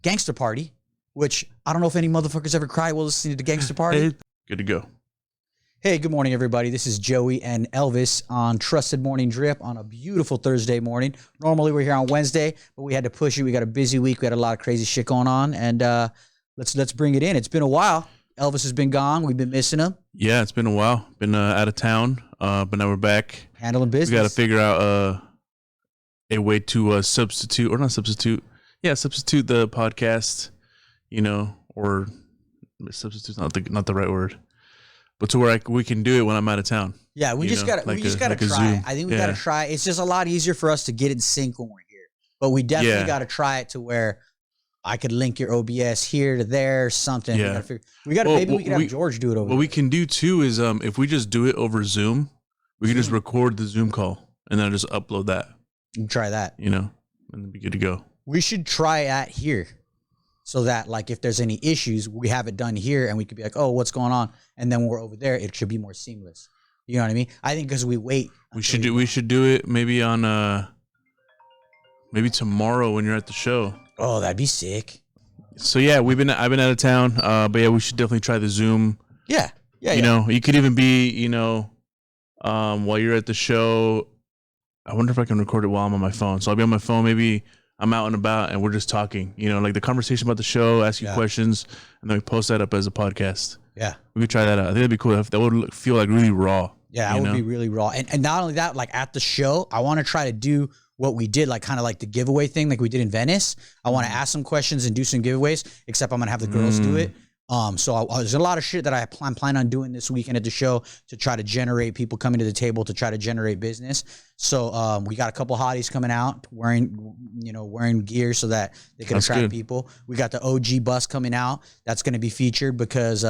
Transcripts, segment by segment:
Gangster Party, which I don't know if any motherfuckers ever cried while listening to Gangster Party. Hey, good to go. Hey, good morning, everybody. This is Joey and Elvis on Trusted Morning Drip on a beautiful Thursday morning. Normally, we're here on Wednesday, but we had to push it. We got a busy week. We had a lot of crazy shit going on, and let's bring it in. It's been a while. Elvis has been gone. We've been missing him. Yeah, it's been a while. Been out of town, but now we're back. Handling business. We got to figure out a way to substitute the podcast, or substitute's not the right word, but to where we can do it when I'm out of town. Yeah, we just gotta try. I think we gotta try. It's just a lot easier for us to get in sync when we're here, but we definitely gotta try it to where I could link your OBS here to there, something. Yeah. We gotta maybe we could have George do it over. What we can do too is if we just do it over Zoom, we can just record the Zoom call and then just upload that. Try that. And then be good to go. We should try at here so that like if there's any issues, we have it done here and we could be like, oh, what's going on? And then when we're over there, it should be more seamless. You know what I mean? I think because we wait. We should do it maybe on maybe tomorrow when you're at the show. Oh, that'd be sick. So yeah, I've been out of town, but yeah, we should definitely try the Zoom. Yeah. You could even be, while you're at the show. I wonder if I can record it while I'm on my phone. So I'll be on my phone. Maybe I'm out and about and we're just talking, like the conversation about the show, ask you questions, and then we post that up as a podcast. Yeah. We could try that out. I think that'd be cool. That would feel like really raw. Yeah, it would be really raw. And not only that, like at the show, I want to try to do what we did, like kind of like the giveaway thing like we did in Venice. I want to ask some questions and do some giveaways, except I'm going to have the girls do it. So there's a lot of shit that I'm planning on doing this weekend at the show to try to generate people coming to the table to try to generate business. So we got a couple hotties coming out wearing gear so that they can attract people. We got the OG bus coming out. That's going to be featured because,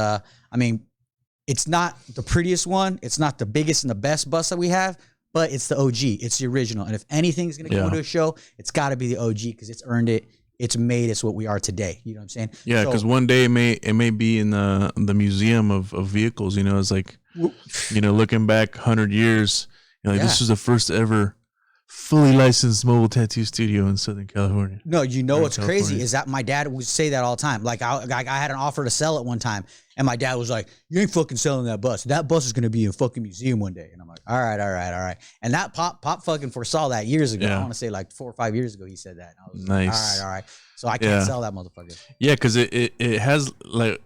it's not the prettiest one. It's not the biggest and the best bus that we have, but it's the OG. It's the original. And if anything's going to come to a show, it's got to be the OG because it's earned it. It's made us what we are today. You know what I'm saying? Yeah, because one day it may be in the museum of vehicles. It's like, looking back 100 years, this was the first ever fully licensed mobile tattoo studio in Southern California. No, what's crazy is that my dad would say that all the time. Like I had an offer to sell it one time, and my dad was like, "You ain't fucking selling that bus. That bus is gonna be in a fucking museum one day." And I'm like, "All right." And that pop fucking foresaw that years ago. I want to say like 4 or 5 years ago he said that. And I was nice. Like, all right. So I can't sell that motherfucker. Yeah, because it has like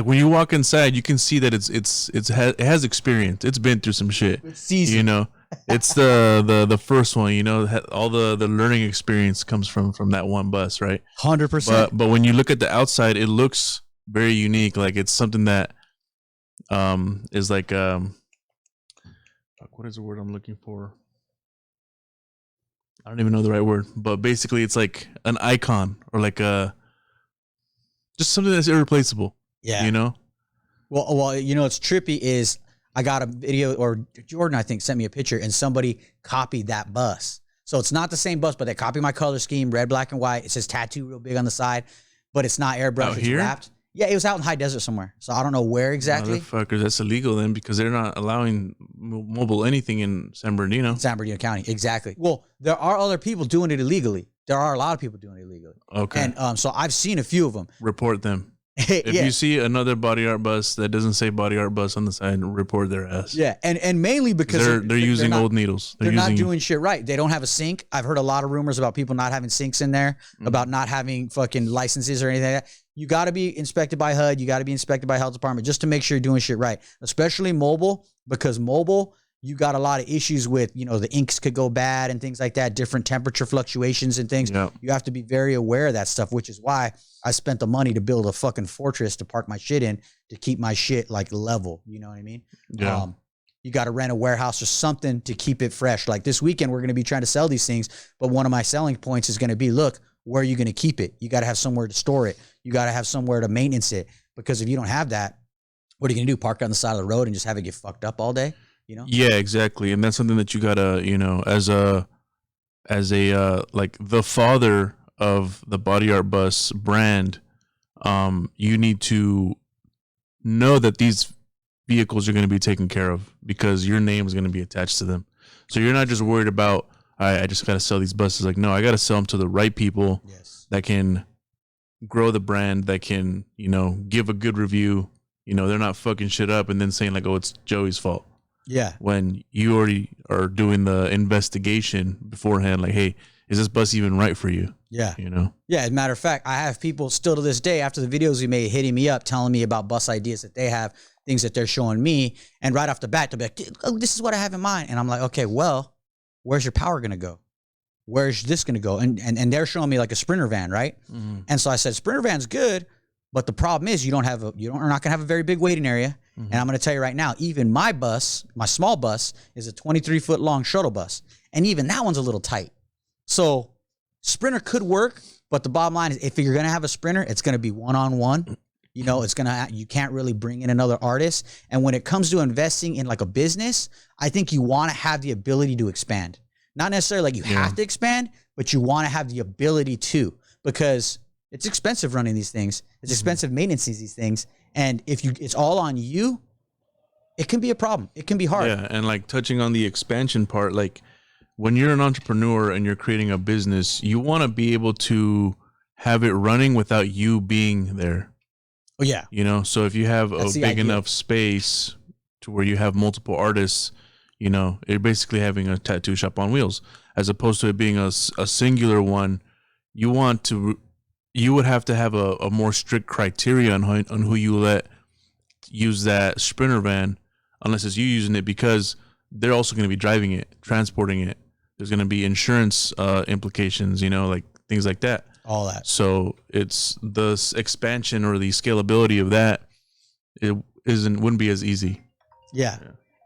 when you walk inside, you can see that it has experience. It's been through some shit. It's seasoned. It's the first one. All the learning experience comes from that one bus, right? 100%. But when you look at the outside, it looks very unique. Like it's something that is like what is the word I'm looking for? I don't even know the right word, but basically it's like an icon or like just something that's irreplaceable. Yeah. Well, what's trippy is I got a video, or Jordan, I think, sent me a picture, and somebody copied that bus. So it's not the same bus, but they copied my color scheme, red, black, and white. It says tattoo real big on the side, but it's not airbrush. It's wrapped. Yeah, it was out in high desert somewhere. So I don't know where exactly. Motherfuckers, that's illegal then because they're not allowing mobile anything in San Bernardino. San Bernardino County, exactly. Well, there are other people doing it illegally. There are a lot of people doing it illegally. Okay. And so I've seen a few of them. Report them. If you see another BodyArtBus that doesn't say BodyArtBus on the side, report their ass. Yeah, and mainly because they're using old needles. They're not doing shit right. They don't have a sink. I've heard a lot of rumors about people not having sinks in there, about not having fucking licenses or anything like that. You got to be inspected by HUD. You got to be inspected by health department just to make sure you're doing shit right, especially mobile, because mobile, you got a lot of issues with, the inks could go bad and things like that, different temperature fluctuations and things. Yep. You have to be very aware of that stuff, which is why I spent the money to build a fucking fortress to park my shit in to keep my shit like level. You know what I mean? Yeah. You got to rent a warehouse or something to keep it fresh. Like this weekend, we're going to be trying to sell these things, but one of my selling points is going to be, look, where are you going to keep it? You got to have somewhere to store it. You got to have somewhere to maintenance it, because if you don't have that, what are you going to do? Park on the side of the road and just have it get fucked up all day? Yeah, exactly. And that's something that you gotta, as a like the father of the BodyArtBus brand, you need to know that these vehicles are going to be taken care of because your name is going to be attached to them. So you're not just worried about, I just got to sell these buses. Like, no, I got to sell them to the right people that can grow the brand, that can, you know, give a good review. You know, they're not fucking shit up and then saying like, oh, it's Joey's fault. Yeah. When you already are doing the investigation beforehand, like, hey, is this bus even right for you? Yeah. You know? Yeah. As a matter of fact, I have people still to this day after the videos we made hitting me up, telling me about bus ideas that they have, things that they're showing me. And right off the bat, they'll be like, oh, this is what I have in mind. And I'm like, okay, well, where's your power going to go? Where's this going to go? And they're showing me like a Sprinter van, right? Mm-hmm. And so I said, Sprinter van's good, but the problem is you're not going to have a very big waiting area. Mm-hmm. And I'm going to tell you right now, even my bus, my small bus, is a 23-foot long shuttle bus. And even that one's a little tight. So Sprinter could work, but the bottom line is if you're going to have a Sprinter, it's going to be one-on-one. You know, you can't really bring in another artist. And when it comes to investing in like a business, I think you want to have the ability to expand. Not necessarily like you have to expand, but you want to have the ability to, because it's expensive running these things. It's expensive maintenance these things. And if it's all on you, it can be a problem. It can be hard. Yeah. And like touching on the expansion part, like when you're an entrepreneur and you're creating a business, you want to be able to have it running without you being there. Oh yeah. You know, so if you have a big enough space to where you have multiple artists, you know, you're basically having a tattoo shop on wheels, as opposed to it being a singular one. You would have to have a more strict criteria on who you let use that Sprinter van, unless it's you using it, because they're also going to be driving it, transporting it. There's going to be insurance implications, you know, like things like that. All that. So it's the expansion or the scalability of that. It wouldn't be as easy. Yeah.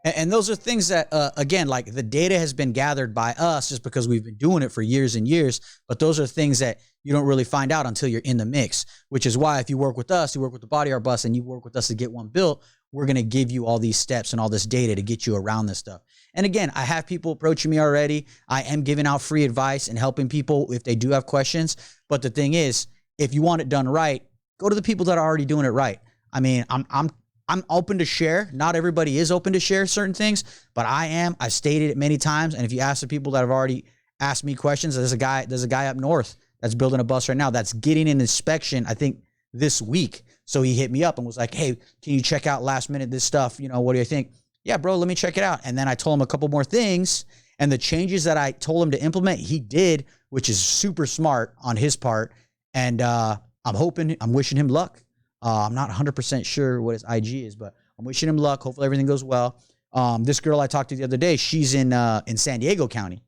And those are things that, again, like the data has been gathered by us just because we've been doing it for years and years. But those are things that you don't really find out until you're in the mix, which is why if you work with us, you work with the BodyArtBus and you work with us to get one built, we're going to give you all these steps and all this data to get you around this stuff. And again, I have people approaching me already. I am giving out free advice and helping people if they do have questions. But the thing is, if you want it done right, go to the people that are already doing it right. I mean, I'm open to share. Not everybody is open to share certain things, but I am. I've stated it many times. And if you ask the people that have already asked me questions, there's a guy up north that's building a bus right now that's getting an inspection, I think, this week. So he hit me up and was like, hey, can you check out last minute this stuff? You know, what do you think? Yeah, bro, let me check it out. And then I told him a couple more things, and the changes that I told him to implement, he did, which is super smart on his part. And I'm wishing him luck. I'm not 100% sure what his IG is, but I'm wishing him luck. Hopefully everything goes well. This girl I talked to the other day, she's in San Diego County.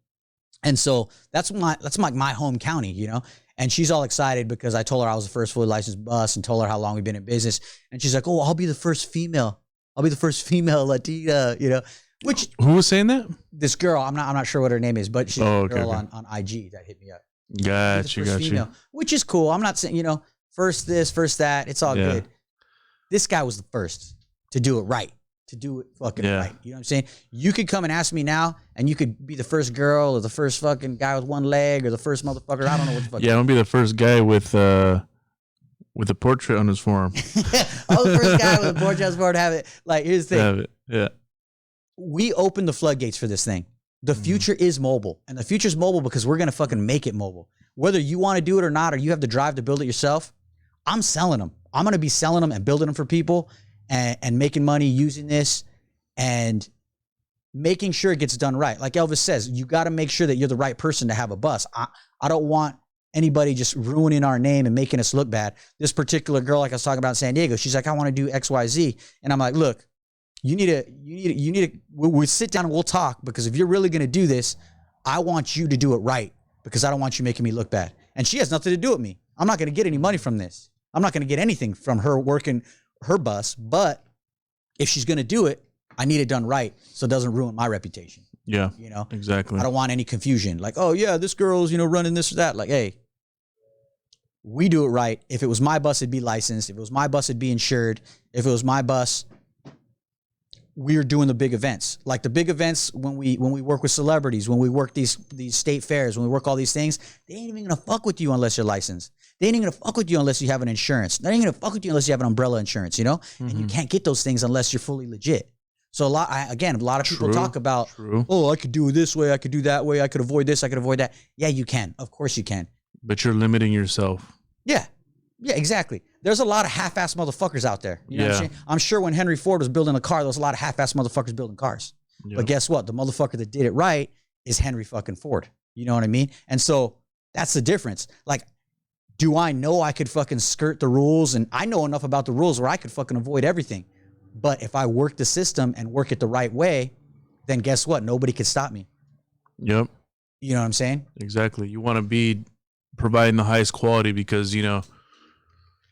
And so that's like my home county, you know? And she's all excited because I told her I was the first fully licensed bus and told her how long we've been in business. And she's like, oh, I'll be the first female Latina, you know? Who was saying that? This girl, I'm not sure what her name is, but she's a girl on IG that hit me up. Got you. Which is cool. I'm not saying, you know, first this, first that. It's all good. This guy was the first to do it right. To do it fucking right. You know what I'm saying? You could come and ask me now, and you could be the first girl or the first fucking guy with one leg or the first motherfucker. I don't know what the fuck. Yeah, I'm gonna be the first guy with a portrait on his forearm. I was the first guy with a portrait on his forearm to have it. Like, here's the thing. Have it. Yeah. We opened the floodgates for this thing. The future is mobile, and the future is mobile because we're gonna fucking make it mobile. Whether you want to do it or not, or you have the drive to build it yourself, I'm selling them. I'm gonna be selling them and building them for people. And making money using this and making sure it gets done right. Like Elvis says, you got to make sure that you're the right person to have a bus. I don't want anybody just ruining our name and making us look bad. This particular girl, like I was talking about in San Diego, she's like, I want to do X, Y, Z. And I'm like, look, you need to, we'll sit down and we'll talk, because if you're really going to do this, I want you to do it right, because I don't want you making me look bad. And she has nothing to do with me. I'm not going to get any money from this. I'm not going to get anything from her working her bus, but if she's going to do it, I need it done right so it doesn't ruin my reputation. Yeah, you know, exactly. I don't want any confusion. Like, oh yeah, this girl's, you know, running this or that. Like, hey, we do it right. If it was my bus, it'd be licensed. If it was my bus, it'd be insured. If it was my bus, we're doing the big events. Like the big events when we work with celebrities, when we work these state fairs, when we work all these things, they ain't even gonna fuck with you unless you're licensed. They ain't even gonna fuck with you unless you have an insurance. They ain't gonna fuck with you unless you have an umbrella insurance, you know? Mm-hmm. And you can't get those things unless you're fully legit. So a lot of people talk about, oh, I could do it this way, I could do that way, I could avoid this, I could avoid that. Yeah, you can. Of course you can. But you're limiting yourself. Yeah. Yeah, exactly. There's a lot of half-ass motherfuckers out there. You know what I'm saying? I'm sure when Henry Ford was building a car, there was a lot of half-ass motherfuckers building cars. Yep. But guess what? The motherfucker that did it right is Henry fucking Ford. You know what I mean? And so that's the difference. Like, do I know I could fucking skirt the rules? And I know enough about the rules where I could fucking avoid everything. But if I work the system and work it the right way, then guess what? Nobody could stop me. Yep. You know what I'm saying? Exactly. You want to be providing the highest quality because, you know,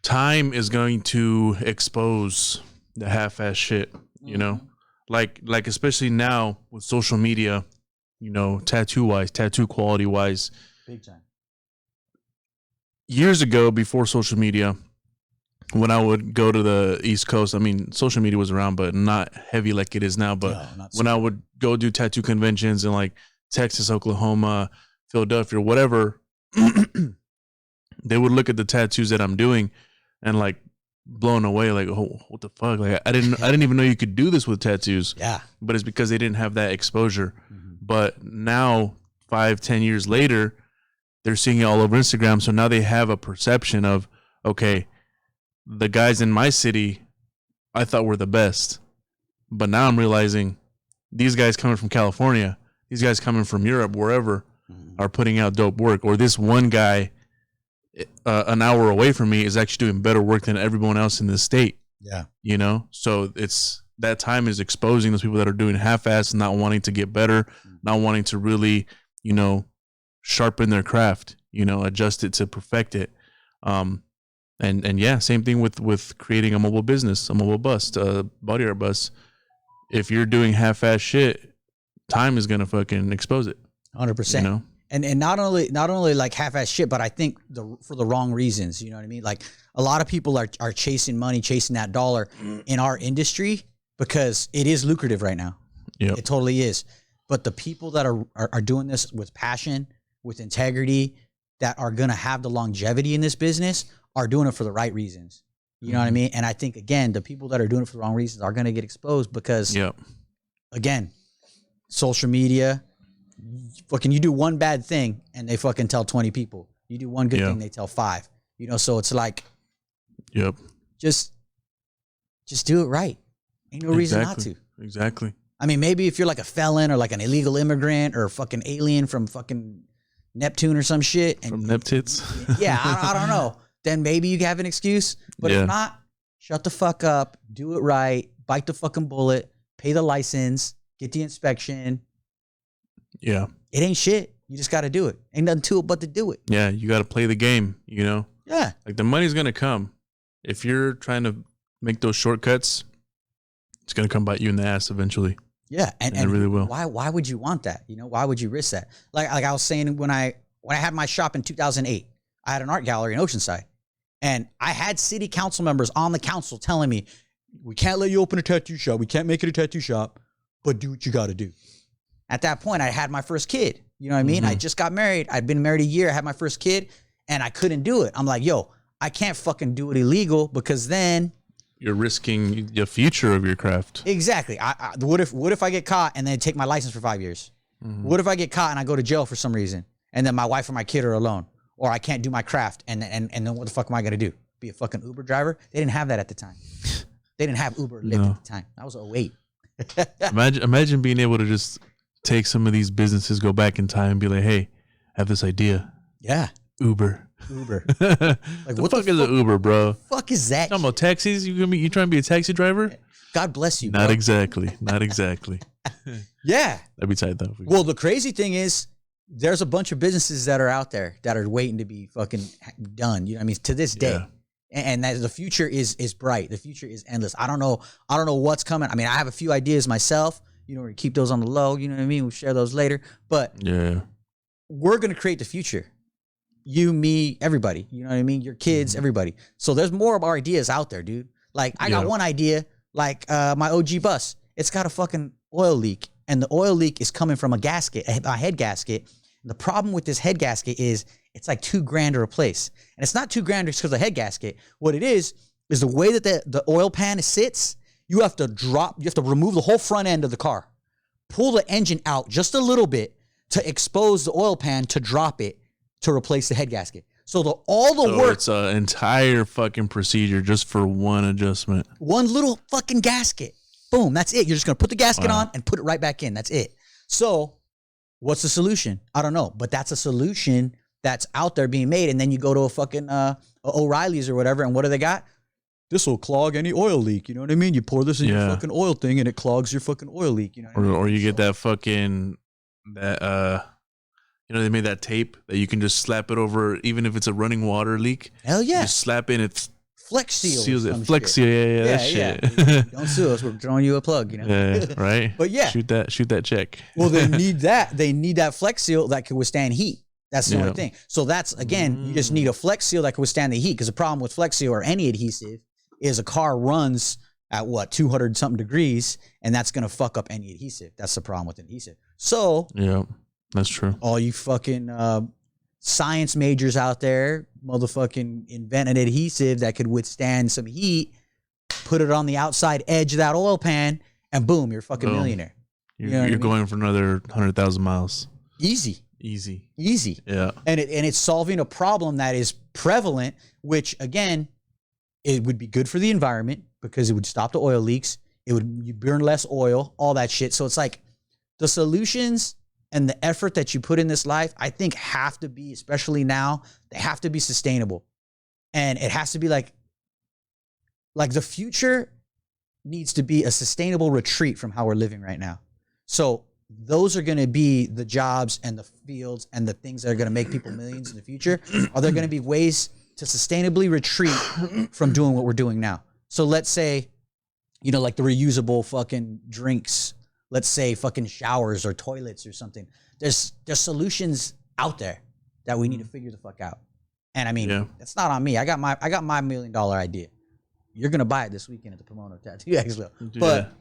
time is going to expose the half-ass shit, you know? Like especially now with social media, you know, tattoo-wise, tattoo quality-wise. Big time. Years ago, before social media, when I would go to the East Coast, I mean, social media was around, but not heavy like it is now. But when I would go do tattoo conventions in like Texas, Oklahoma, Philadelphia, whatever, they would look at the tattoos that I'm doing and like blown away, like, oh, what the fuck? Like I didn't even know you could do this with tattoos. Yeah. But it's because they didn't have that exposure. But now, 5-10 years later, they're seeing it all over Instagram. So now they have a perception of, okay, the guys in my city, I thought were the best. But now I'm realizing these guys coming from California, these guys coming from Europe, wherever, are putting out dope work. Or this one guy an hour away from me is actually doing better work than everyone else in the state. Yeah. You know? So it's that time is exposing those people that are doing half-assed, not wanting to get better, not wanting to really, you know, sharpen their craft, you know, adjust it to perfect it. And yeah, same thing with creating a mobile business, a mobile bus, body art bus. If you're doing half-ass shit, time is gonna fucking expose it. 100%. You know, and not only like half-ass shit, but I think for the wrong reasons. You know what I mean? Like a lot of people are chasing money, chasing that dollar in our industry because it is lucrative right now. Yeah, it totally is. But the people that are doing this with passion, with integrity, that are gonna have the longevity in this business, are doing it for the right reasons. You know what I mean? And I think, again, the people that are doing it for the wrong reasons are going to get exposed because, again, social media, fucking, you do one bad thing and they fucking tell 20 people. You do one good thing, they tell 5. You know, so it's like, just do it right. Ain't no reason not to. Exactly. I mean, maybe if you're like a felon or like an illegal immigrant or a fucking alien from fucking Neptune or some shit. And, from Neptits? Yeah, I don't know. Then maybe you have an excuse. But if not, shut the fuck up, do it right, bite the fucking bullet, pay the license, get the inspection. Yeah. It ain't shit. You just got to do it. Ain't nothing to it but to do it. Yeah, you got to play the game, you know? Yeah. Like the money's going to come. If you're trying to make those shortcuts, it's going to come bite you in the ass eventually. Yeah. And it really will. Why would you want that? You know, why would you risk that? Like I was saying, when I had my shop in 2008, I had an art gallery in Oceanside. And I had city council members on the council telling me, we can't let you open a tattoo shop. We can't make it a tattoo shop, but do what you got to do. At that point, I had my first kid. You know what I mean? I just got married. I'd been married a year. I had my first kid and I couldn't do it. I'm like, yo, I can't fucking do it illegal because then you're risking the future of your craft. Exactly. What if I get caught and then take my license for 5 years? What if I get caught and I go to jail for some reason and then my wife or my kid are alone? Or I can't do my craft, and then what the fuck am I gonna do? Be a fucking Uber driver? They didn't have that at the time. They didn't have Uber Lyft at the time. That was 08. Imagine being able to just take some of these businesses, go back in time, and be like, "Hey, I have this idea." Yeah. Uber. Like what the fuck is an Uber, bro? Fuck is that? Talking about taxis? You trying to be a taxi driver? God bless you. Not bro. exactly. Not exactly. Yeah. That'd be tight though. Well, the crazy thing is, there's a bunch of businesses that are out there that are waiting to be fucking done. You know what I mean? To this day. And that the future is bright. The future is endless. I don't know what's coming. I mean, I have a few ideas myself. You know, we keep those on the low. You know what I mean? We'll share those later. But we're going to create the future. You, me, everybody. You know what I mean? Your kids, everybody. So there's more of our ideas out there, dude. Like, I got one idea, like my OG bus. It's got a fucking oil leak. And the oil leak is coming from a gasket, a head gasket. And the problem with this head gasket is it's like $2,000 to replace. And it's not $2,000 just because of the head gasket. What it is the way that the oil pan sits, you have to remove the whole front end of the car, pull the engine out just a little bit to expose the oil pan to drop it to replace the head gasket. So all the work. It's an entire fucking procedure just for one adjustment. One little fucking gasket. Boom. That's it. You're just going to put the gasket on and put it right back in. That's it. So what's the solution? I don't know. But that's a solution that's out there being made. And then you go to a fucking O'Reilly's or whatever. And what do they got? This will clog any oil leak. You know what I mean? You pour this in your fucking oil thing and it clogs your fucking oil leak. You know what I mean? Or you get that fucking, they made that tape that you can just slap it over even if it's a running water leak. Hell yeah. You just slap in, it's Flex Seal. Seals it. Flex Seal, that shit. Don't sue us. We're throwing you a plug, you know? Yeah, right? But yeah. Shoot that check. Well, they need that. They need that Flex Seal that can withstand heat. That's the only thing. So that's, again, you just need a Flex Seal that can withstand the heat, because the problem with Flex Seal or any adhesive is a car runs at 200 something degrees, and that's going to fuck up any adhesive. That's the problem with adhesive. So yeah, that's true. All you fucking science majors out there, motherfucking invent an adhesive that could withstand some heat, put it on the outside edge of that oil pan, and boom, you're a fucking millionaire. You're going for another 100,000 miles. Easy. Yeah. And it's solving a problem that is prevalent, which again, it would be good for the environment because it would stop the oil leaks. You burn less oil, all that shit. So it's like the solutions and the effort that you put in this life, I think have to be, especially now, they have to be sustainable. And it has to be like the future needs to be a sustainable retreat from how we're living right now. So those are going to be the jobs and the fields and the things that are going to make people millions in the future. Are there going to be ways to sustainably retreat from doing what we're doing now? So let's say, like the reusable fucking drinks, let's say fucking showers or toilets or something. There's solutions out there that we need to figure the fuck out. And I mean, that's not on me. I got my $1 million idea. You're going to buy it this weekend at the Pomona Tattoo Expo. But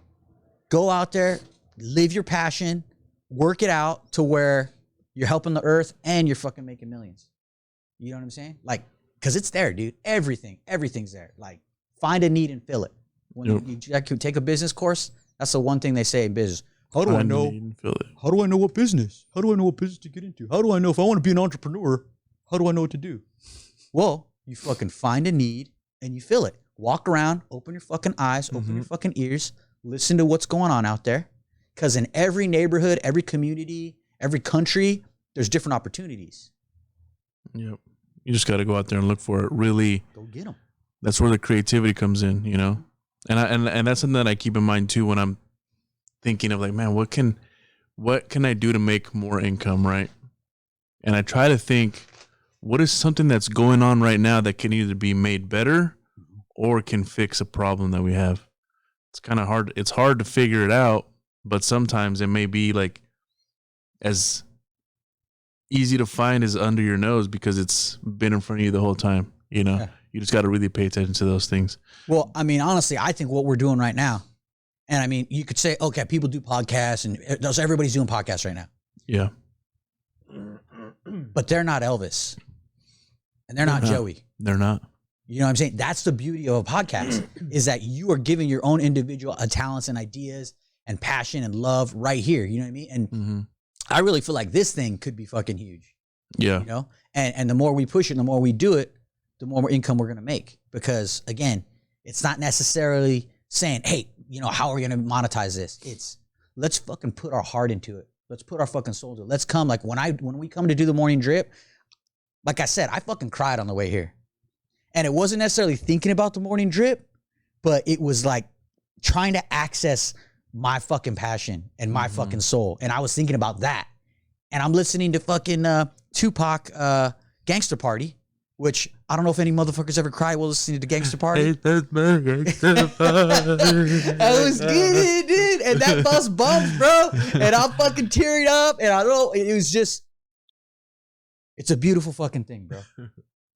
go out there, live your passion, work it out to where you're helping the earth and you're fucking making millions. You know what I'm saying? Like, because it's there, dude. Everything's there. Like, find a need and fill it. When you take a business course, that's the one thing they say in business. How do I know what business? How do I know what business to get into? How do I know if I want to be an entrepreneur? How do I know what to do? Well, you fucking find a need and you fill it. Walk around, open your fucking eyes, open your fucking ears, listen to what's going on out there. Because in every neighborhood, every community, every country, there's different opportunities. Yep. You just got to go out there and look for it. Really, go get them. That's where the creativity comes in, And that's something that I keep in mind too when I'm thinking of like, man, what can I do to make more income, right? And I try to think, what is something that's going on right now that can either be made better or can fix a problem that we have? It's kind of hard. It's hard to figure it out, but sometimes it may be like as easy to find as under your nose because it's been in front of you the whole time, Yeah. You just got to really pay attention to those things. Well, I mean, honestly, I think what we're doing right now, and I mean, you could say, okay, people do podcasts and everybody's doing podcasts right now. Yeah. But they're not Elvis. And they're not Joey. They're not. You know what I'm saying? That's the beauty of a podcast is that you are giving your own individual talents and ideas and passion and love right here. You know what I mean? And I really feel like this thing could be fucking huge. Yeah. And the more we push it, the more we do it, the more income we're going to make. Because again, it's not necessarily saying, hey, how are we going to monetize this? It's let's fucking put our heart into it. Let's put our fucking soul into it. Let's come. Like when we come to do the morning drip, like I said, I fucking cried on the way here. And it wasn't necessarily thinking about the morning drip, but it was like trying to access my fucking passion and my fucking soul. And I was thinking about that. And I'm listening to fucking Tupac Gangster Party, which I don't know if any motherfuckers ever cried while listening to Gangster Party. That was good, dude. And that bus bumps, bro. And I'm fucking tearing up. And I don't know, it was just, it's a beautiful fucking thing, bro.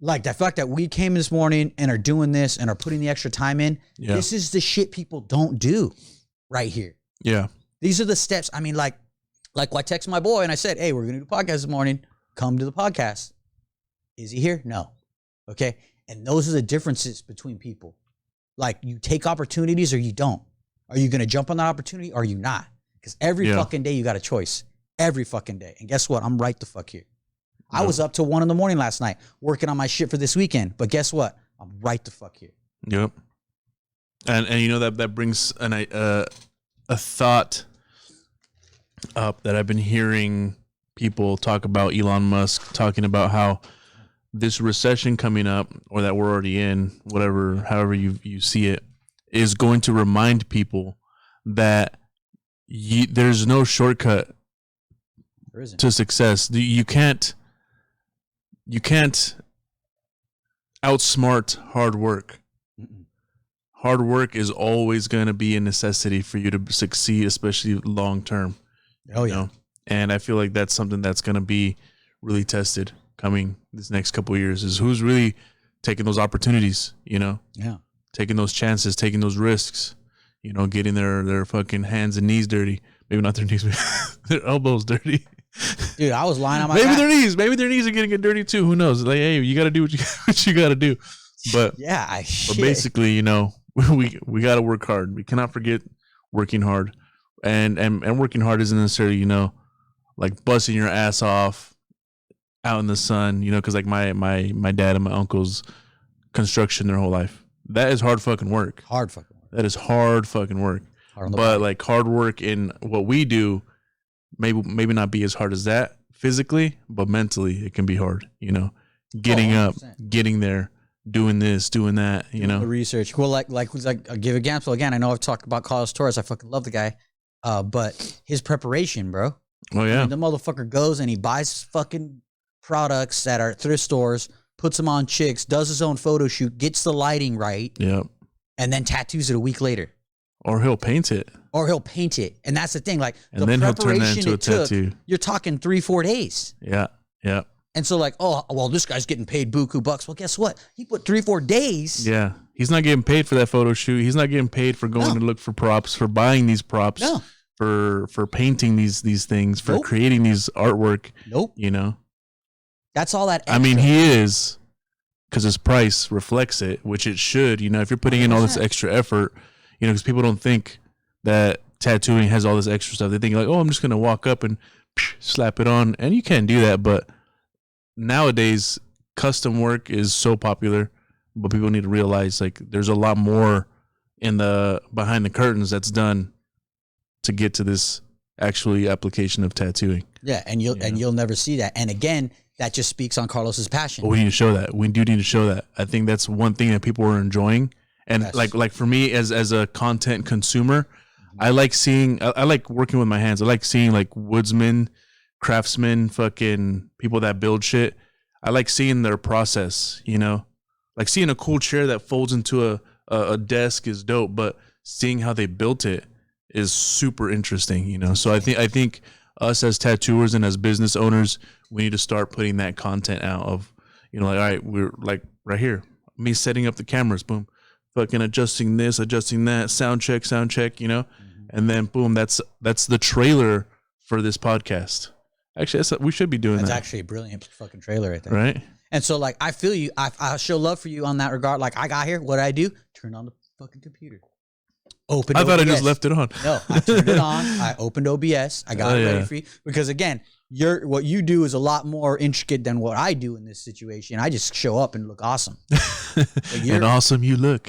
Like the fact that we came this morning and are doing this and are putting the extra time in. Yeah. This is the shit people don't do right here. Yeah. These are the steps. I mean, like I texted my boy and I said, hey, we're going to do a podcast this morning. Come to the podcast. Is he here? No. Okay. And those are the differences between people. Like you take opportunities or you don't. Are you going to jump on that opportunity or are you not? Because every fucking day you got a choice. Every fucking day. And guess what? I'm right the fuck here. I was up till 1 a.m. last night working on my shit for this weekend. But guess what? I'm right the fuck here. Yep. And you know that brings a thought up that I've been hearing people talk about. Elon Musk talking about how this recession coming up, or that we're already in, whatever, however you see it, is going to remind people that there's no shortcut to success. You can't outsmart hard work. Hard work is always going to be a necessity for you to succeed, especially long term. Oh yeah. You know? And I feel like that's something that's going to be really tested coming this next couple of years, is who's really taking those opportunities, you know? Yeah. Taking those chances, taking those risks, you know, getting their fucking hands and knees dirty. Maybe not their knees, but their elbows dirty. Dude, I was lying on my maybe back. Maybe their knees are getting get dirty too. Who knows? Like, hey, you got to do what you got to do. But yeah, but basically, you know, we got to work hard. We cannot forget working hard, and working hard isn't necessarily, you know, like busting your ass off out in the sun, you know, because like my dad and my uncles construction their whole life. That is hard fucking work. Hard fucking work. That is hard fucking work. But like hard work in what we do, maybe not be as hard as that physically, but mentally it can be hard, you know, getting up, getting there, doing this, doing that, you know. The research. Well, like I'll give an example again. I know I've talked about Carlos Torres. I fucking love the guy. But his preparation, bro. Oh yeah. I mean, the motherfucker goes and he buys fucking products that are at thrift stores, puts them on chicks, does his own photo shoot, gets the lighting right. Yep. And then tattoos it a week later. Or he'll paint it. And that's the thing. Like, and the then he'll turn that preparation into a tattoo. You're talking 3-4 days. Yeah. Yeah. And so like, oh, well, this guy's getting paid buku bucks. Well, guess what? He put 3-4 days. Yeah. He's not getting paid for that photo shoot. He's not getting paid for going to look for props, for buying these props, for painting these things, for creating these artwork. You know? That's all that extra. I mean, he is, because his price reflects it, which it should. You know, if you're putting in all this extra effort, you know, because people don't think that tattooing has all this extra stuff. They think like, oh, I'm just going to walk up and slap it on. And you can do that. But nowadays, custom work is so popular. But people need to realize, like, there's a lot more in the behind the curtains that's done to get to this actually application of tattooing. Yeah, and you'll never see that. And again, that just speaks on Carlos's passion. Well, we need to show that. We do need to show that. I think that's one thing that people are enjoying. And like for me as a content consumer, I like seeing, I like working with my hands. I like seeing like woodsmen, craftsmen, fucking people that build shit. I like seeing their process, you know, like seeing a cool chair that folds into a desk is dope, but seeing how they built it is super interesting, you know? So I think us as tattooers and as business owners, we need to start putting that content out of, you know, like, all right, we're like right here, me setting up the cameras, boom, fucking adjusting this, adjusting that, sound check, you know, and then boom, that's the trailer for this podcast. Actually, we should be doing that. That's actually a brilliant fucking trailer right there. Right? And so, like, I feel you. I show love for you on that regard. Like, I got here. What did I do? Turn on the fucking computer. Open OBS. I thought I just left it on. No, I turned it on. I opened OBS. I got it ready for you. Because, again, what you do is a lot more intricate than what I do in this situation. I just show up and look awesome. And awesome you look.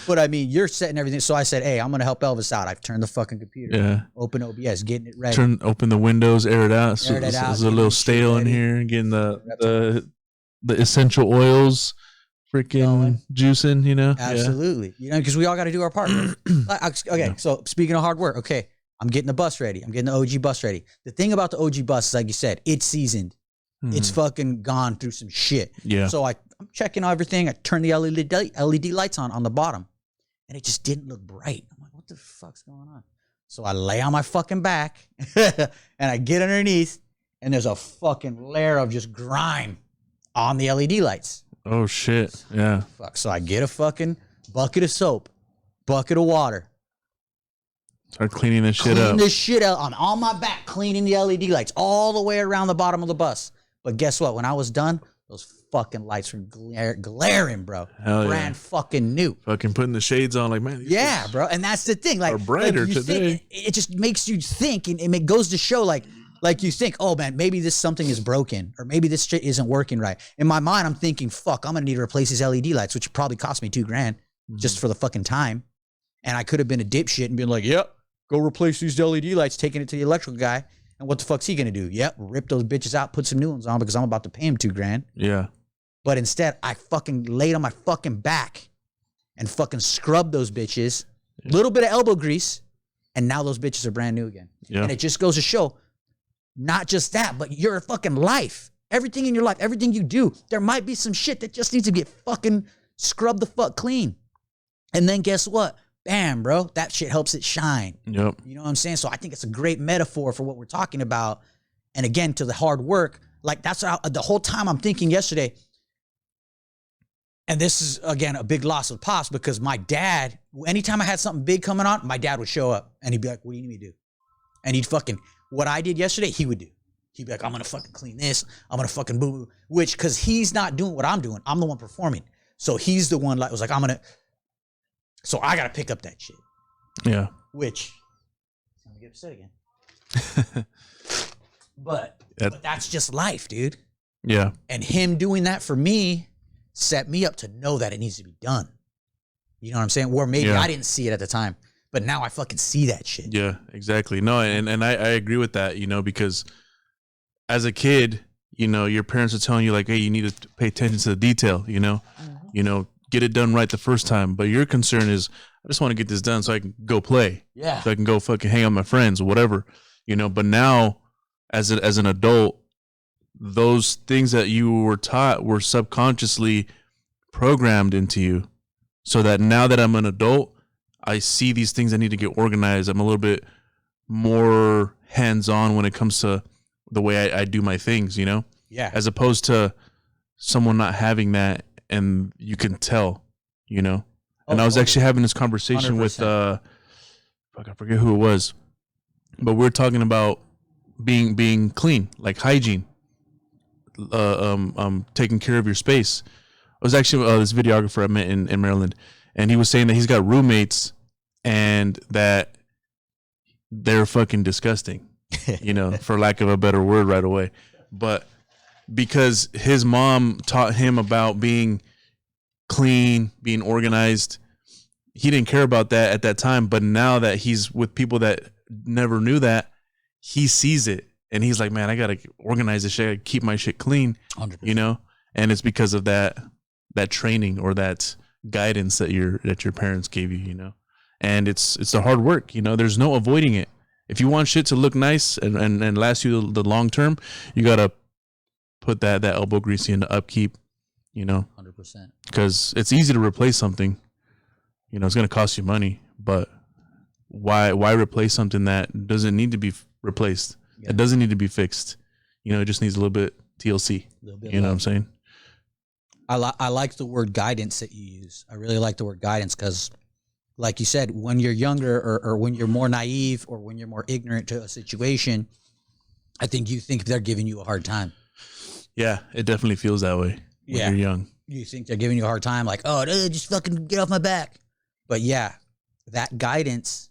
But I mean, you're setting everything. So I said, hey, I'm going to help Elvis out. I've turned the fucking computer. Yeah. Open OBS, getting it ready. Open the windows, air it out. Air it out. There's a little stale in here. Getting the essential oils freaking juicing, you know? Absolutely. You know, because we all got to do our part. Okay, so speaking of hard work, okay, I'm getting the bus ready. I'm getting the OG bus ready. The thing about the OG bus is, like you said, it's seasoned. It's fucking gone through some shit. Yeah. So I'm checking everything. I turn the LED lights on the bottom, and it just didn't look bright. I'm like, what the fuck's going on? So I lay on my fucking back, and I get underneath, and there's a fucking layer of just grime on the LED lights. Oh, shit. Yeah. Fuck. So I get a fucking bucket of soap, bucket of water. Start cleaning this shit up. Clean this shit out. I'm on my back cleaning the LED lights all the way around the bottom of the bus. But guess what? When I was done, those fucking lights were glaring, bro. Brand fucking new. Fucking putting the shades on, like, man. Yeah, bro. And that's the thing. Like, are brighter today. It just makes you think, and it goes to show, like, Like you think, oh man, maybe this something is broken or maybe this shit isn't working right. In my mind, I'm thinking, fuck, I'm gonna need to replace these LED lights, which probably cost me $2,000 just for the fucking time. And I could have been a dipshit and been like, yep, go replace these LED lights, taking it to the electrical guy. And what the fuck's he gonna do? Yep, rip those bitches out, put some new ones on because I'm about to pay him $2,000. Yeah. But instead, I fucking laid on my fucking back and fucking scrubbed those bitches. A little bit of elbow grease, and now those bitches are brand new again. Yeah. And it just goes to show, not just that, but your fucking life, everything in your life, everything you do, there might be some shit that just needs to get fucking scrubbed the fuck clean. And then guess what? Bam, bro, that shit helps it shine. Yep. You know what I'm saying? So I think it's a great metaphor for what we're talking about. And again, to the hard work, like that's how the whole time I'm thinking yesterday. And this is, again, a big loss of Pops because my dad, anytime I had something big coming on, my dad would show up and he'd be like, what do you need me to do? And he'd fucking, what I did yesterday, he would do. He'd be like, I'm going to fucking clean this. I'm going to fucking boo-boo. Which, because he's not doing what I'm doing. I'm the one performing. So he's the one like was like, I'm going to, so I got to pick up that shit. Yeah. Which, I'm going to get upset again. But that's just life, dude. Yeah. And him doing that for me set me up to know that it needs to be done. You know what I'm saying? Or maybe I didn't see it at the time, but now I fucking see that shit. Yeah, exactly. No, and I agree with that, you know, because as a kid, you know, your parents are telling you like, hey, you need to pay attention to the detail, you know, get it done right the first time. But your concern is, I just want to get this done so I can go play. Yeah. So I can go fucking hang out with my friends or whatever, you know. But now as an adult, those things that you were taught were subconsciously programmed into you, so that now that I'm an adult, I see these things that need to get organized. I'm a little bit more hands-on when it comes to the way I do my things, you know? Yeah. As opposed to someone not having that, and you can tell, you know? And I was actually having this conversation 100%. With, I forget who it was, but we're talking about being clean, like hygiene. Taking care of your space. I was actually this videographer I met in Maryland, and he was saying that he's got roommates and that they're fucking disgusting, you know, for lack of a better word right away. But because his mom taught him about being clean, being organized, he didn't care about that at that time. But now that he's with people that never knew that, he sees it. And he's like, man, I got to organize this shit. I gotta keep my shit clean, 100%. You know? And it's because of that training or that guidance that your parents gave you, you know? And it's the hard work, you know? There's no avoiding it. If you want shit to look nice and last you the long term, you got to put that elbow grease into upkeep, you know? 100%. Because it's easy to replace something. You know, it's going to cost you money, but why replace something that doesn't need to be replaced? Yeah. It doesn't need to be fixed. You know, it just needs a little bit TLC. You know what I'm saying? I like the word guidance that you use. I really like the word guidance because, like you said, when you're younger or when you're more naive or when you're more ignorant to a situation, I think you think they're giving you a hard time. Yeah, it definitely feels that way when you're young. You think they're giving you a hard time, like, oh, dude, just fucking get off my back. But yeah, that guidance